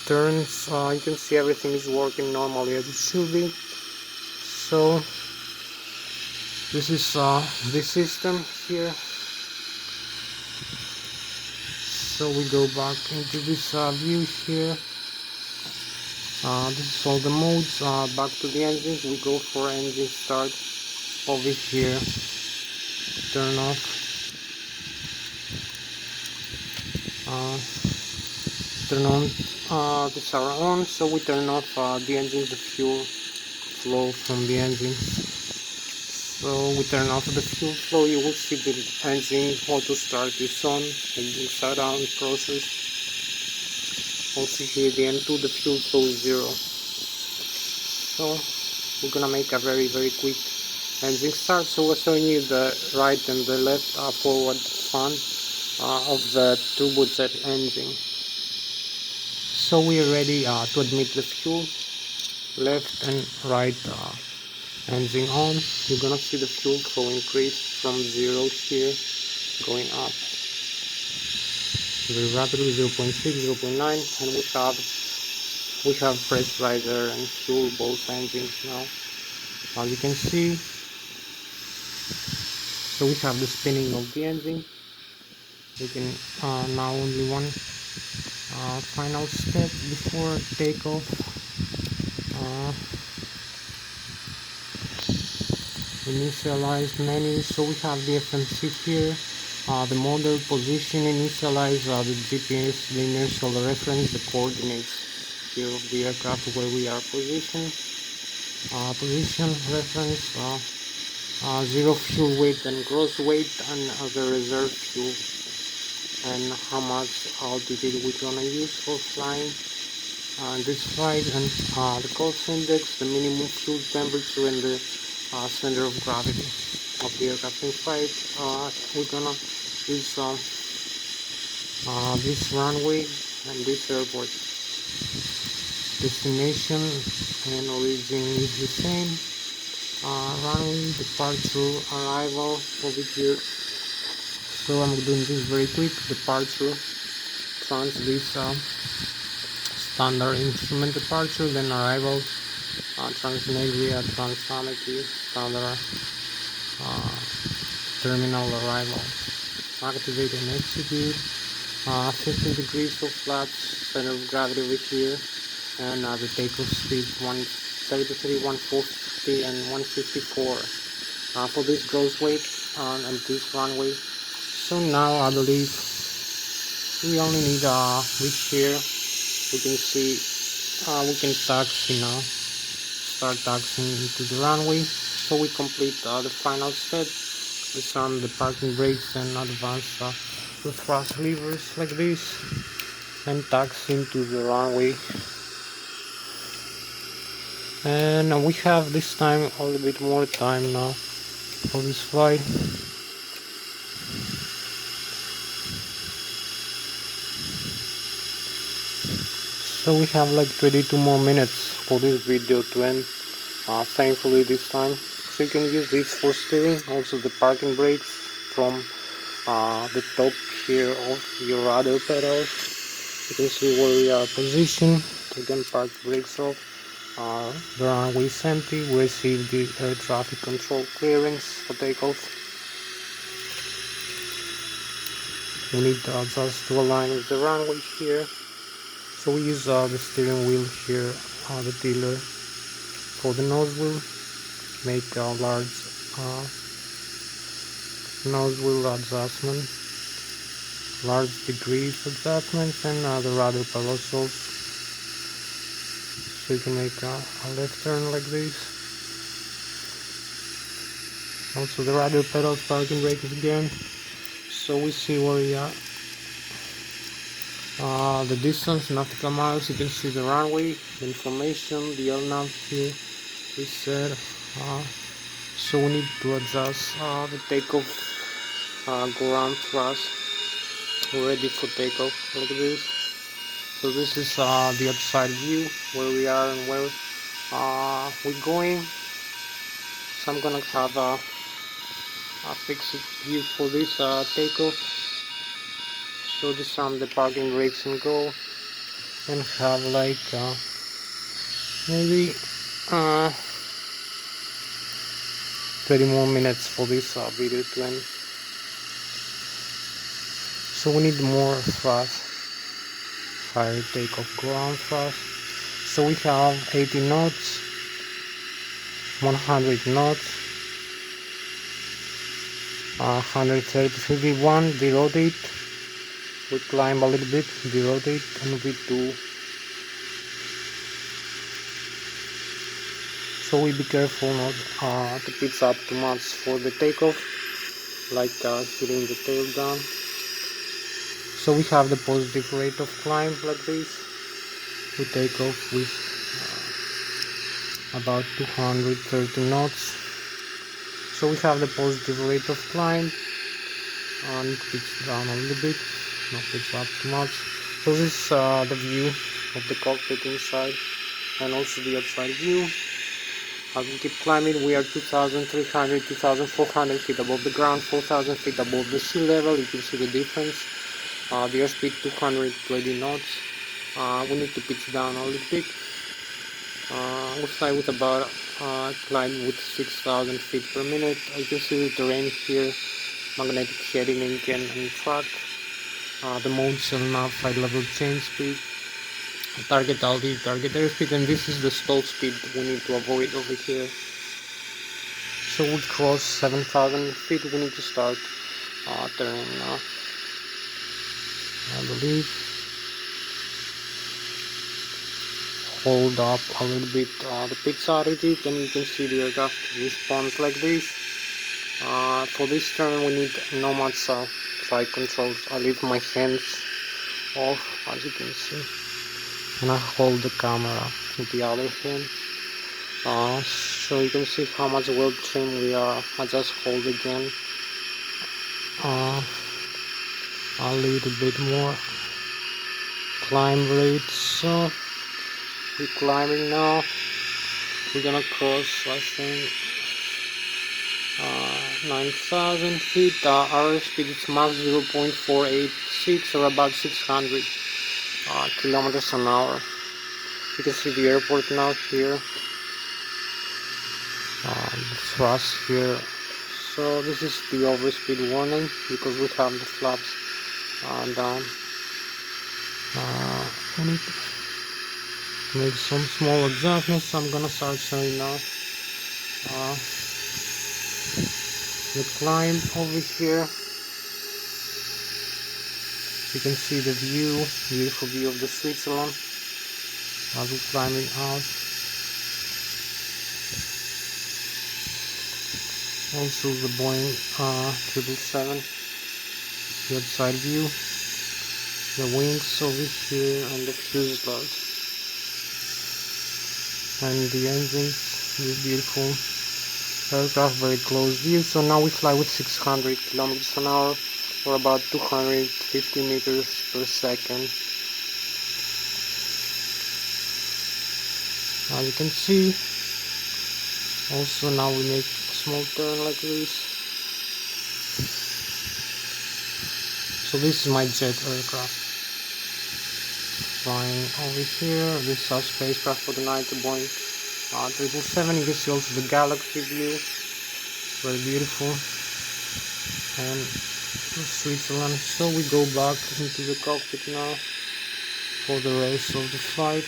turns. You can see everything is working normally as it should be. So this is this system here. So we go back into this view here. This is all the modes. Back to the engines. We go for engine start over here. Turn off. Turn on. These are on. So we turn off the engines, the fuel flow from the engines. So we turn off the fuel flow. You will see the engine auto start is on. Engine shutdown process. Also here the N2, the fuel flow is 0. So we're gonna make a very quick engine start. So we're showing you the right and the left forward fan of the turbojet engine. So we are ready to admit the fuel. left and right engine on. You're gonna see the fuel flow increase from 0 here going up very rapidly, 0.6, 0.9, and we have pressurizer and fuel both engines now, as you can see. So we have the spinning of the engine. We can now only one final step before takeoff. Initialize menu. So we have the FMC here, the model, position, initialize, the GPS, the inertial reference, the coordinates here of the aircraft where we are positioned. Position, reference, zero fuel weight and gross weight, and the reserve fuel, and how much altitude we're gonna use for flying this flight, and the cost index, the minimum fuel temperature, and the center of gravity of the aircraft in flight. We're gonna use this runway and this airport. Destination and origin is the same. Runway, departure, arrival over here. So I'm doing this very quick. Departure, this standard instrument departure, then arrival, Transnegria, Transamity, standard terminal arrival. Activate and execute. 15 degrees of flat, center of gravity over here, and the takeoff speed 133, 140, and 154 for this gross weight and this runway. So now I believe we only need reach here. We can see we can taxi now, start taxiing into the runway. So we complete the final step, disarm the parking brakes and advance the thrust levers like this, and taxi into the runway. And we have this time a little bit more time now for this flight. So we have like 22 more minutes for this video to end, thankfully this time. So you can use this for steering, also the parking brakes from the top here of your rudder pedals. You can see where we are positioned. Again, park brakes off. The runway is empty. We receive the air traffic control clearance for takeoff. We need to adjust to align with the runway here. So we use the steering wheel here, the tiller for the nose wheel. Make a large nose wheel adjustment, large degrees adjustments, and the rudder pedals also. So you can make a left turn like this. Also the rudder pedals, parking brakes again. So we see where we are. The distance, nautical miles. You can see the runway, the information, the LNAV here is set. So we need to adjust the takeoff ground thrust. We're ready for takeoff like this. So this is the outside view where we are and where we're going. So I'm gonna have a fixed view for this takeoff. So disarm the parking brakes and go, and have like maybe 30 more minutes for this video to end. So we need more thrust, higher takeoff ground thrust. So we have 80 knots, 100 knots, 131, derotate. We climb a little bit, derotate, and we do. So we be careful not to pitch up too much for the takeoff, like hitting the tail down. So we have the positive rate of climb like this. We take off with about 230 knots. So we have the positive rate of climb, and pitch down a little bit, not pitch up too much. So this is the view of the cockpit inside. and also the outside view. As we keep climbing, we are 2,300, 2,400 feet above the ground, 4,000 feet above the sea level. You can see the difference. The airspeed 220 knots. We need to pitch down a little bit. We'll fly with about climb with 6,000 feet per minute. You can see the terrain here, magnetic heading engine and track. The modes and nav flight level change speed, target altitude, target airspeed, and this is the stall speed we need to avoid over here. So we cross 7,000 feet, we need to start turning now, I believe. Hold up a little bit the pitch altitude, and you can see the aircraft responds like this. For this turn we need nomad flight controls. I leave my hands off, as you can see, and I hold the camera with the other hand. So you can see how much well trim we are. I just hold again a little bit more climb rate. So we're climbing now. We're gonna cross, I think, 9,000 feet. Our speed is max 0.486 or about 600 kilometers an hour. You can see the airport now here. The thrust here. So this is the overspeed warning because we have the flaps down. We need to make some small adjustments. I'm gonna start showing now. The climb over here. You can see the view, beautiful view of the Switzerland as we're climbing out. Also the Boeing 777, the outside view, the wings over here, and the fuselage, and the engines, this beautiful aircraft, very close view. So now we fly with 600 kilometers an hour or about 250 meters per second. As you can see, also now we make a small turn like this. So this is my jet aircraft flying over here. This is our spacecraft for the night, the Boeing 777. You can see also the galaxy view, very beautiful, and Switzerland. So we go back into the cockpit now for the rest of the flight,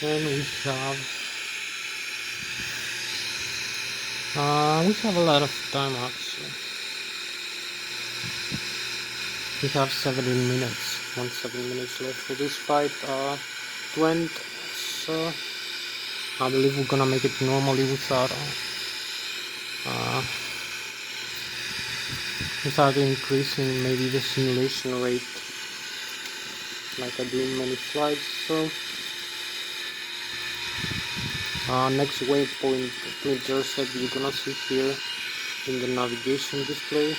and we have a lot of time actually. We have 17 minutes, 17 minutes left for this flight to end. So I believe we're gonna make it normally without increasing maybe the simulation rate like I do in many flights. So next waypoint to intercept you're gonna see here in the navigation display.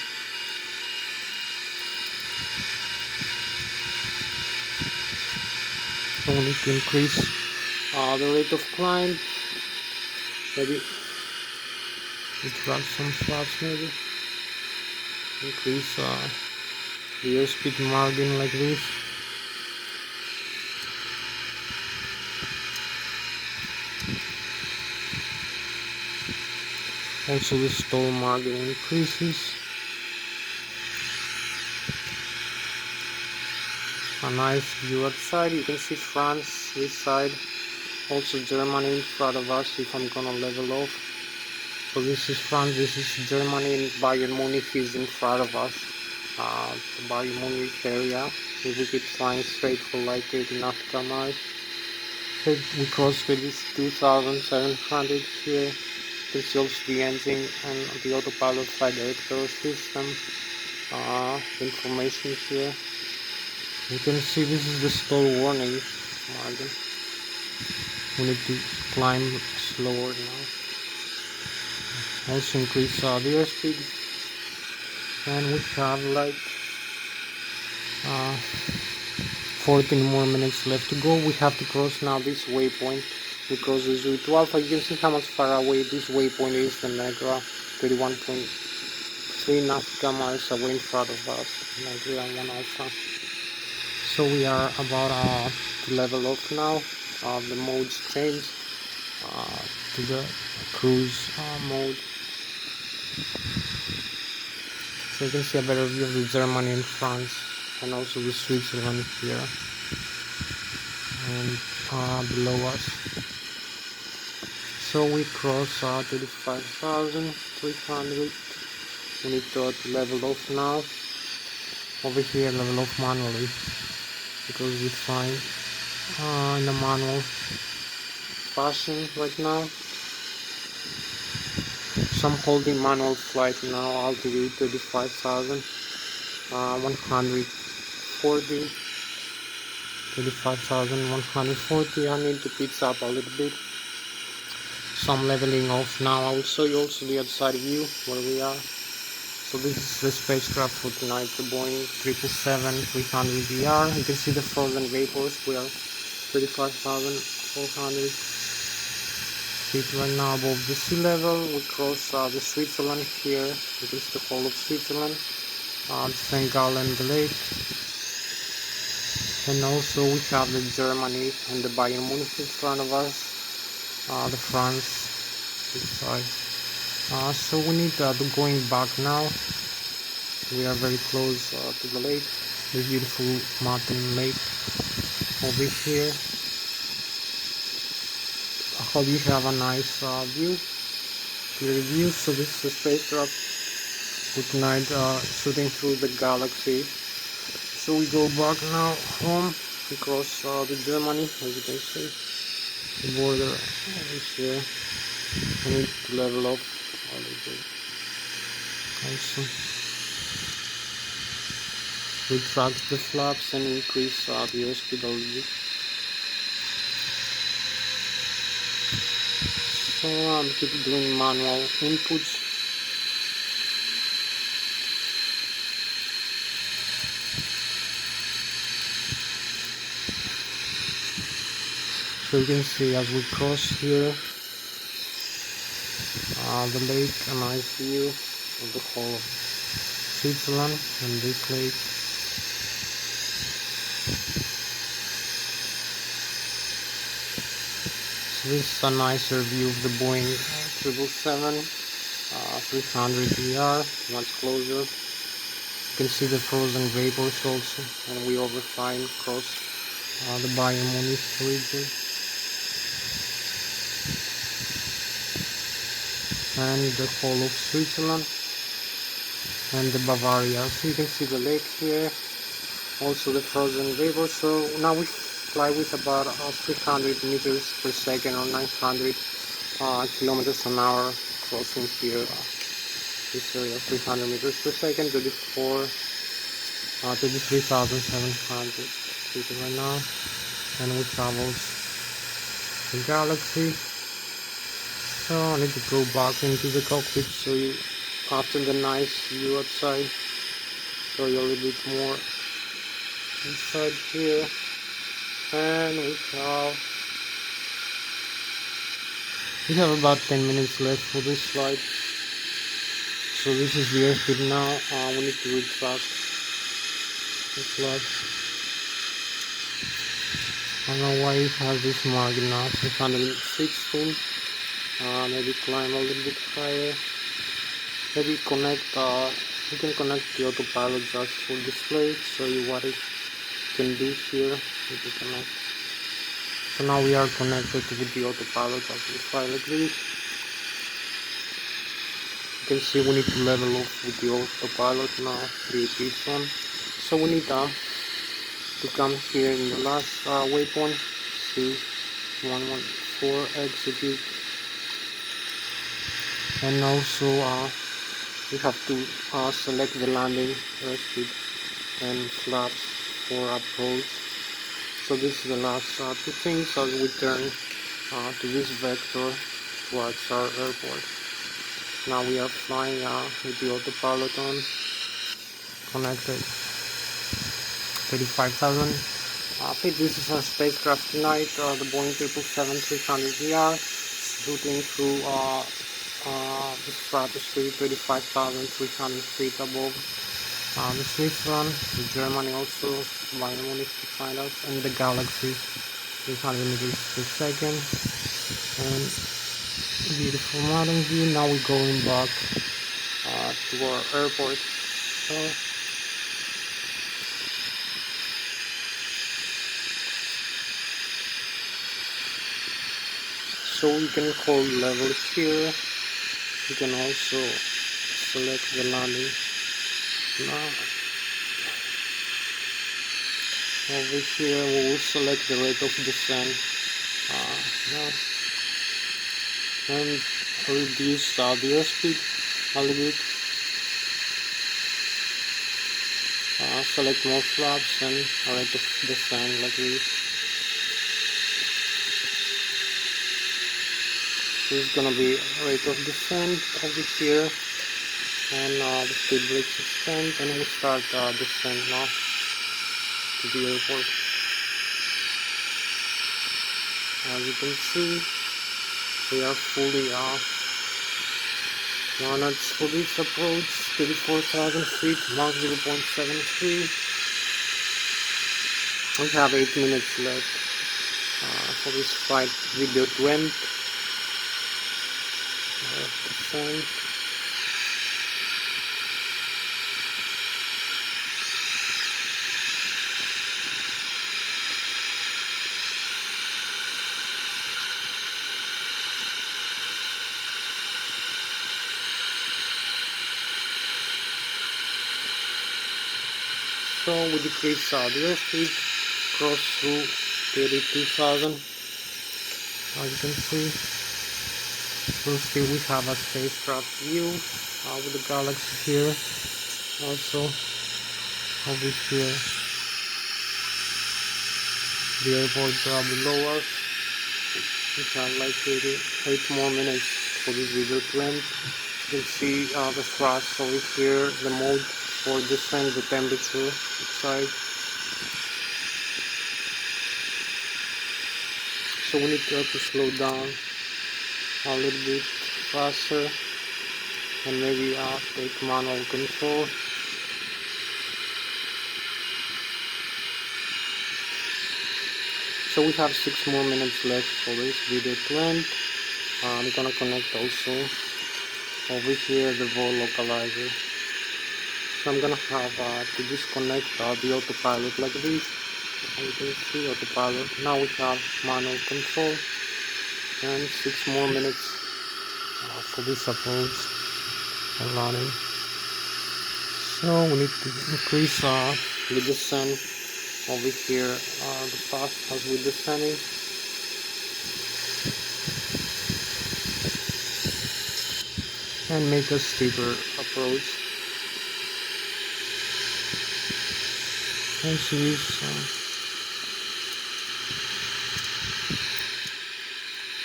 So we need to increase the rate of climb, maybe we drag some flaps, maybe increase the airspeed margin like this. Also the stall margin increases. A nice view outside. You can see France this side, also Germany in front of us if I'm gonna level off. So this is France, this is Germany, and Bayern Munich is in front of us, the Bayern Munich area. If we keep flying straight for like 80 nautical miles, we cross with this 2,700 here. This is also the engine and the autopilot flight director system information here. You can see this is the stall warning margin. We need to climb slower now. Also increase the airspeed, and we have like 14 more minutes left to go. We have to cross now this waypoint. We cross the 012. You can see how much far away this waypoint is. The Negra 31.3 nautical miles away in front of us. Negra 1 Alpha. So we are about to level off now. The modes change to the cruise mode. So you can see a better view of the Germany and France, and also the Switzerland here and below us. So we cross 35,300. We need to level off now. Over here, level off manually, because we find in the manual fashion right now. So I'm holding manual flight now, altitude 35,140. 35,140. I need to pitch up a little bit. So I'm leveling off now. I will show you also the outside view where we are. So this is the spacecraft for tonight, the Boeing 777-300ER. You can see the frozen vapors. We are 35,400 feet right now above the sea level. We cross the Switzerland here. It is the whole of Switzerland, the St. Gallen, the lake, and also we have the Germany and the Bayern Munich in front of us, the France this side. So we need to going back now. We are very close to the lake, the beautiful mountain lake over here. I hope you have a nice view, clear view. So this is the spacecraft for tonight, shooting through the galaxy. So we go back now home across the Germany, as you can see, the border over here. I need to level up a little bit. Also, retract the flaps and increase the airspeed a little bit. So I'm keep doing manual inputs. So you can see as we cross here the lake, a nice view of the whole of Switzerland and this lake. So this is a nicer view of the Boeing 777-300ER, much closer. You can see the frozen vapors also, and we overflying across the Bayern Munich region. And the whole of Switzerland and the Bavaria. So you can see the lake here, also the frozen vapor. So now we fly with about 300 meters per second or 900 kilometers an hour, crossing here this area, 300 meters per second, 33,700 feet right now, and we travel the galaxy. So I need to go back into the cockpit, show you after the nice view outside, show you a little bit more inside here, and we have about 10 minutes left for this flight. So this is the airspeed now. We need to retract the flight. I don't know why it has this mark now, 316. Maybe climb a little bit higher. Maybe connect, you can connect the autopilot just for display, show you what it can do here. You can connect. So now we are connected with the autopilot as we fly like this. You can see we need to level off with the autopilot now, the AP on. So we need to come here in the last waypoint, see 114, execute. And also we have to select the landing airspeed and flaps for approach. So this is the last two things as we turn to this vector towards our airport. Now we are flying with the autopilot on, connected, 35,000 This is our spacecraft tonight, the Boeing 777-300ER, shooting through the stratosphere 35,300 feet above the Switzerland, the Germany also, Bayern Munich to find us, and the galaxy 300 meters per second. And beautiful mountain view. Now we're going back to our airport. So we can call level here. You can also select the landing now. Over here we will select the rate of descent and reduce the airspeed a little bit. Select more flaps and a rate of descent like this. This is gonna be rate of descent over here, and the speed brakes extend, and we'll start descent now to the airport. As you can see, we are fully managed for this approach, 34,000 feet, Mach 0.73. We have 8 minutes left for this flight video to end. Descent. So we decrease the airspeed, cross through 32,000. As you can see, still we have a spacecraft view with the galaxy here. Also over here, the airport below us. We have like 8 more minutes for this video to end. You can see the thrust over here, the mode for descent, the temperature outside. So we need to slow down a little bit faster and maybe take manual control. So we have 6 more minutes left for this video to end. I'm gonna connect also over here the vol localizer. So I'm gonna have to disconnect the autopilot like this. And you can see autopilot. Now we have manual control, and 6 more minutes for this approach and landing. So we need to increase the descent over here, the path as we're descending. And make a steeper approach. And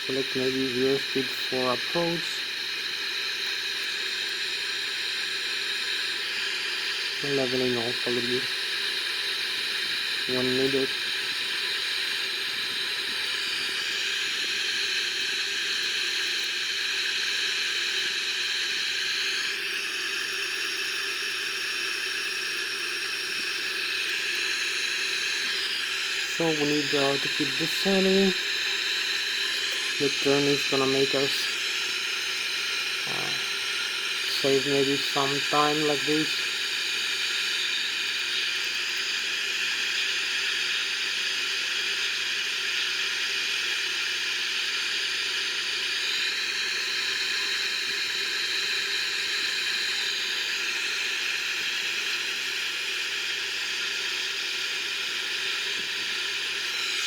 select maybe 0 speed for approach. Leveling off a little bit when needed. So we need to keep descending. The turn is gonna make us save maybe some time like this.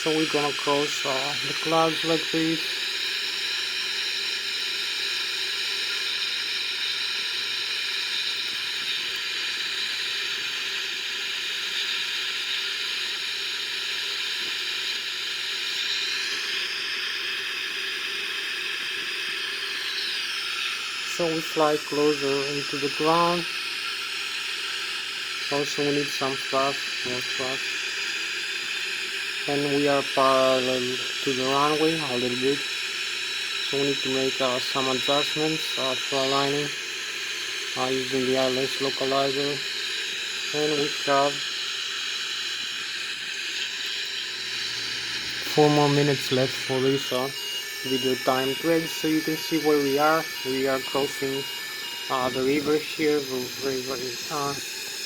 So we're gonna cross the clouds like this. So we fly closer into the ground. Also we need some thrust, more thrust. and we are parallel to the runway a little bit, so we need to make some adjustments for aligning using the Lszh localizer. And we have 4 more minutes left for this video time trade. So you can see where we are crossing the river here, very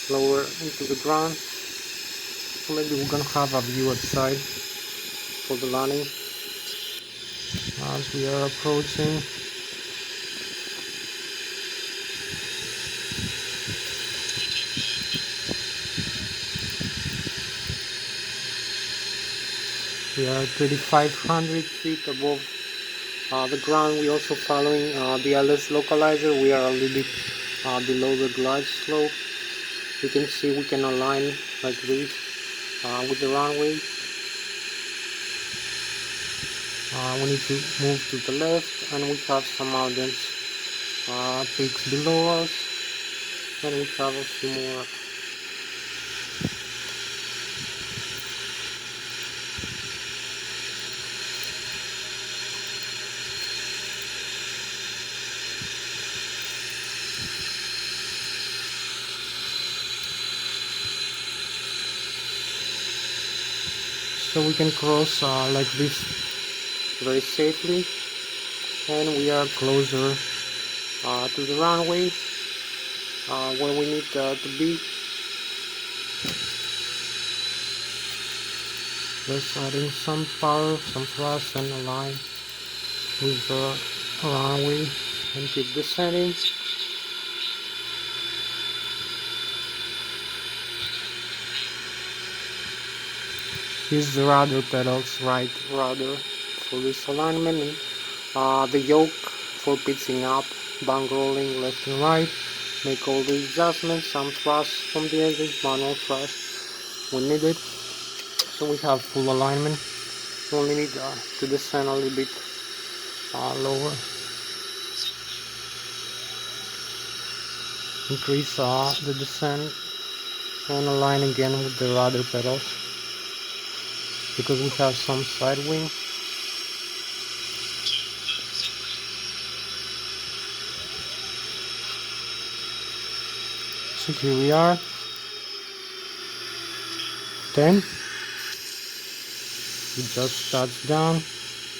lower into the ground. So maybe we're gonna have a view outside for the landing as we are approaching. We are 3,500 feet above the ground. We also following the Lszh localizer. We are a little bit below the glide slope. You can see we can align like this with the runway. We need to move to the left, and we have some mountains peaks below us, and we have a few more. So we can cross like this very safely, and we are closer to the runway where we need to be. Just adding some power, some thrust, and align with the runway and keep descending. Use the rudder pedals, right rudder for this alignment, and the yoke for pitching up, bank rolling left and right. Make all the adjustments, some thrust from the engine, manual thrust when needed. So we have full alignment. We only need to descend a little bit lower. Increase the descent and align again with the rudder pedals, because we have some side wing. So here we are. 10. We just touched down.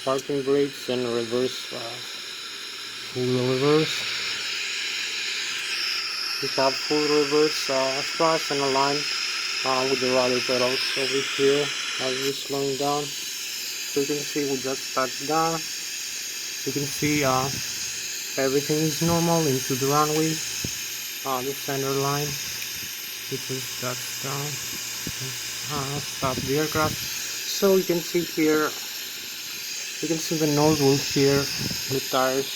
Parking brakes and reverse, full reverse. We have full reverse thrust and align with the rudder pedals over here as we're slowing down. So you can see we just touched down. You can see everything is normal into the runway. The center line, which is touched down. Stop the aircraft. So you can see here, you can see the nose wheel here, the tires,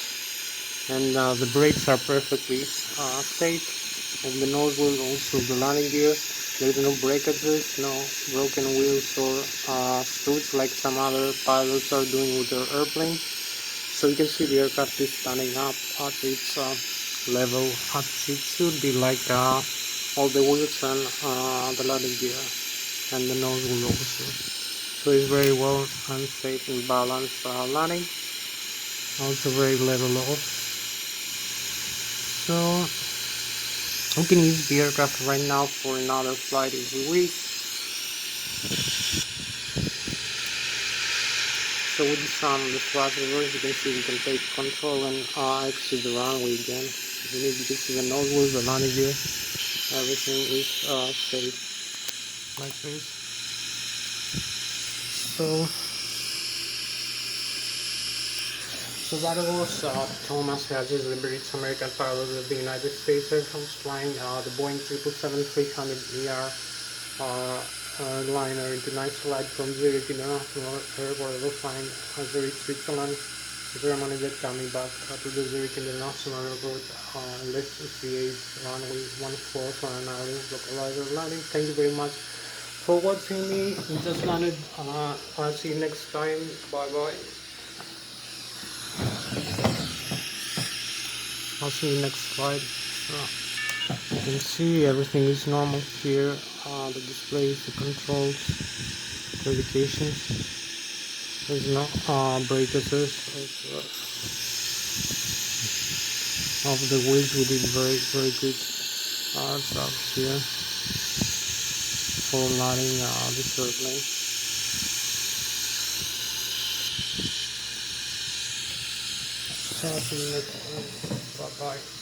and the brakes are perfectly safe. On the nose wheel, also the landing gear. There is no breakages, no broken wheels or struts like some other pilots are doing with their airplane. So you can see the aircraft is standing up at its level as it should be, like all the wheels and the landing gear and the nose wheel also. So it's very well and safe and balanced landing. Also very level off. So we can use the aircraft right now for another flight if we wish. So with the thrust reverse, you can see we can take control and exit the runway again. If you need, you can see the nose wheel, the landing gear, everything is safe like this. So that was Thomas Hatsios, the British American pilot of the United States Air Force, flying the Boeing 777-300ER liner international flight from Zurich International Airport of Zurich, Switzerland, Germany, then coming back to the Zurich International Airport, Lszh runway 14 for an Lszh localizer landing. Thank you very much for watching me. We just landed. I'll see you next time. Bye bye. I'll see you next slide. You can see everything is normal here. The displays, the controls. indication. There's no brake assist. Of the wheels we did very good job here for lighting this airplane. So see you next time. Bye bye.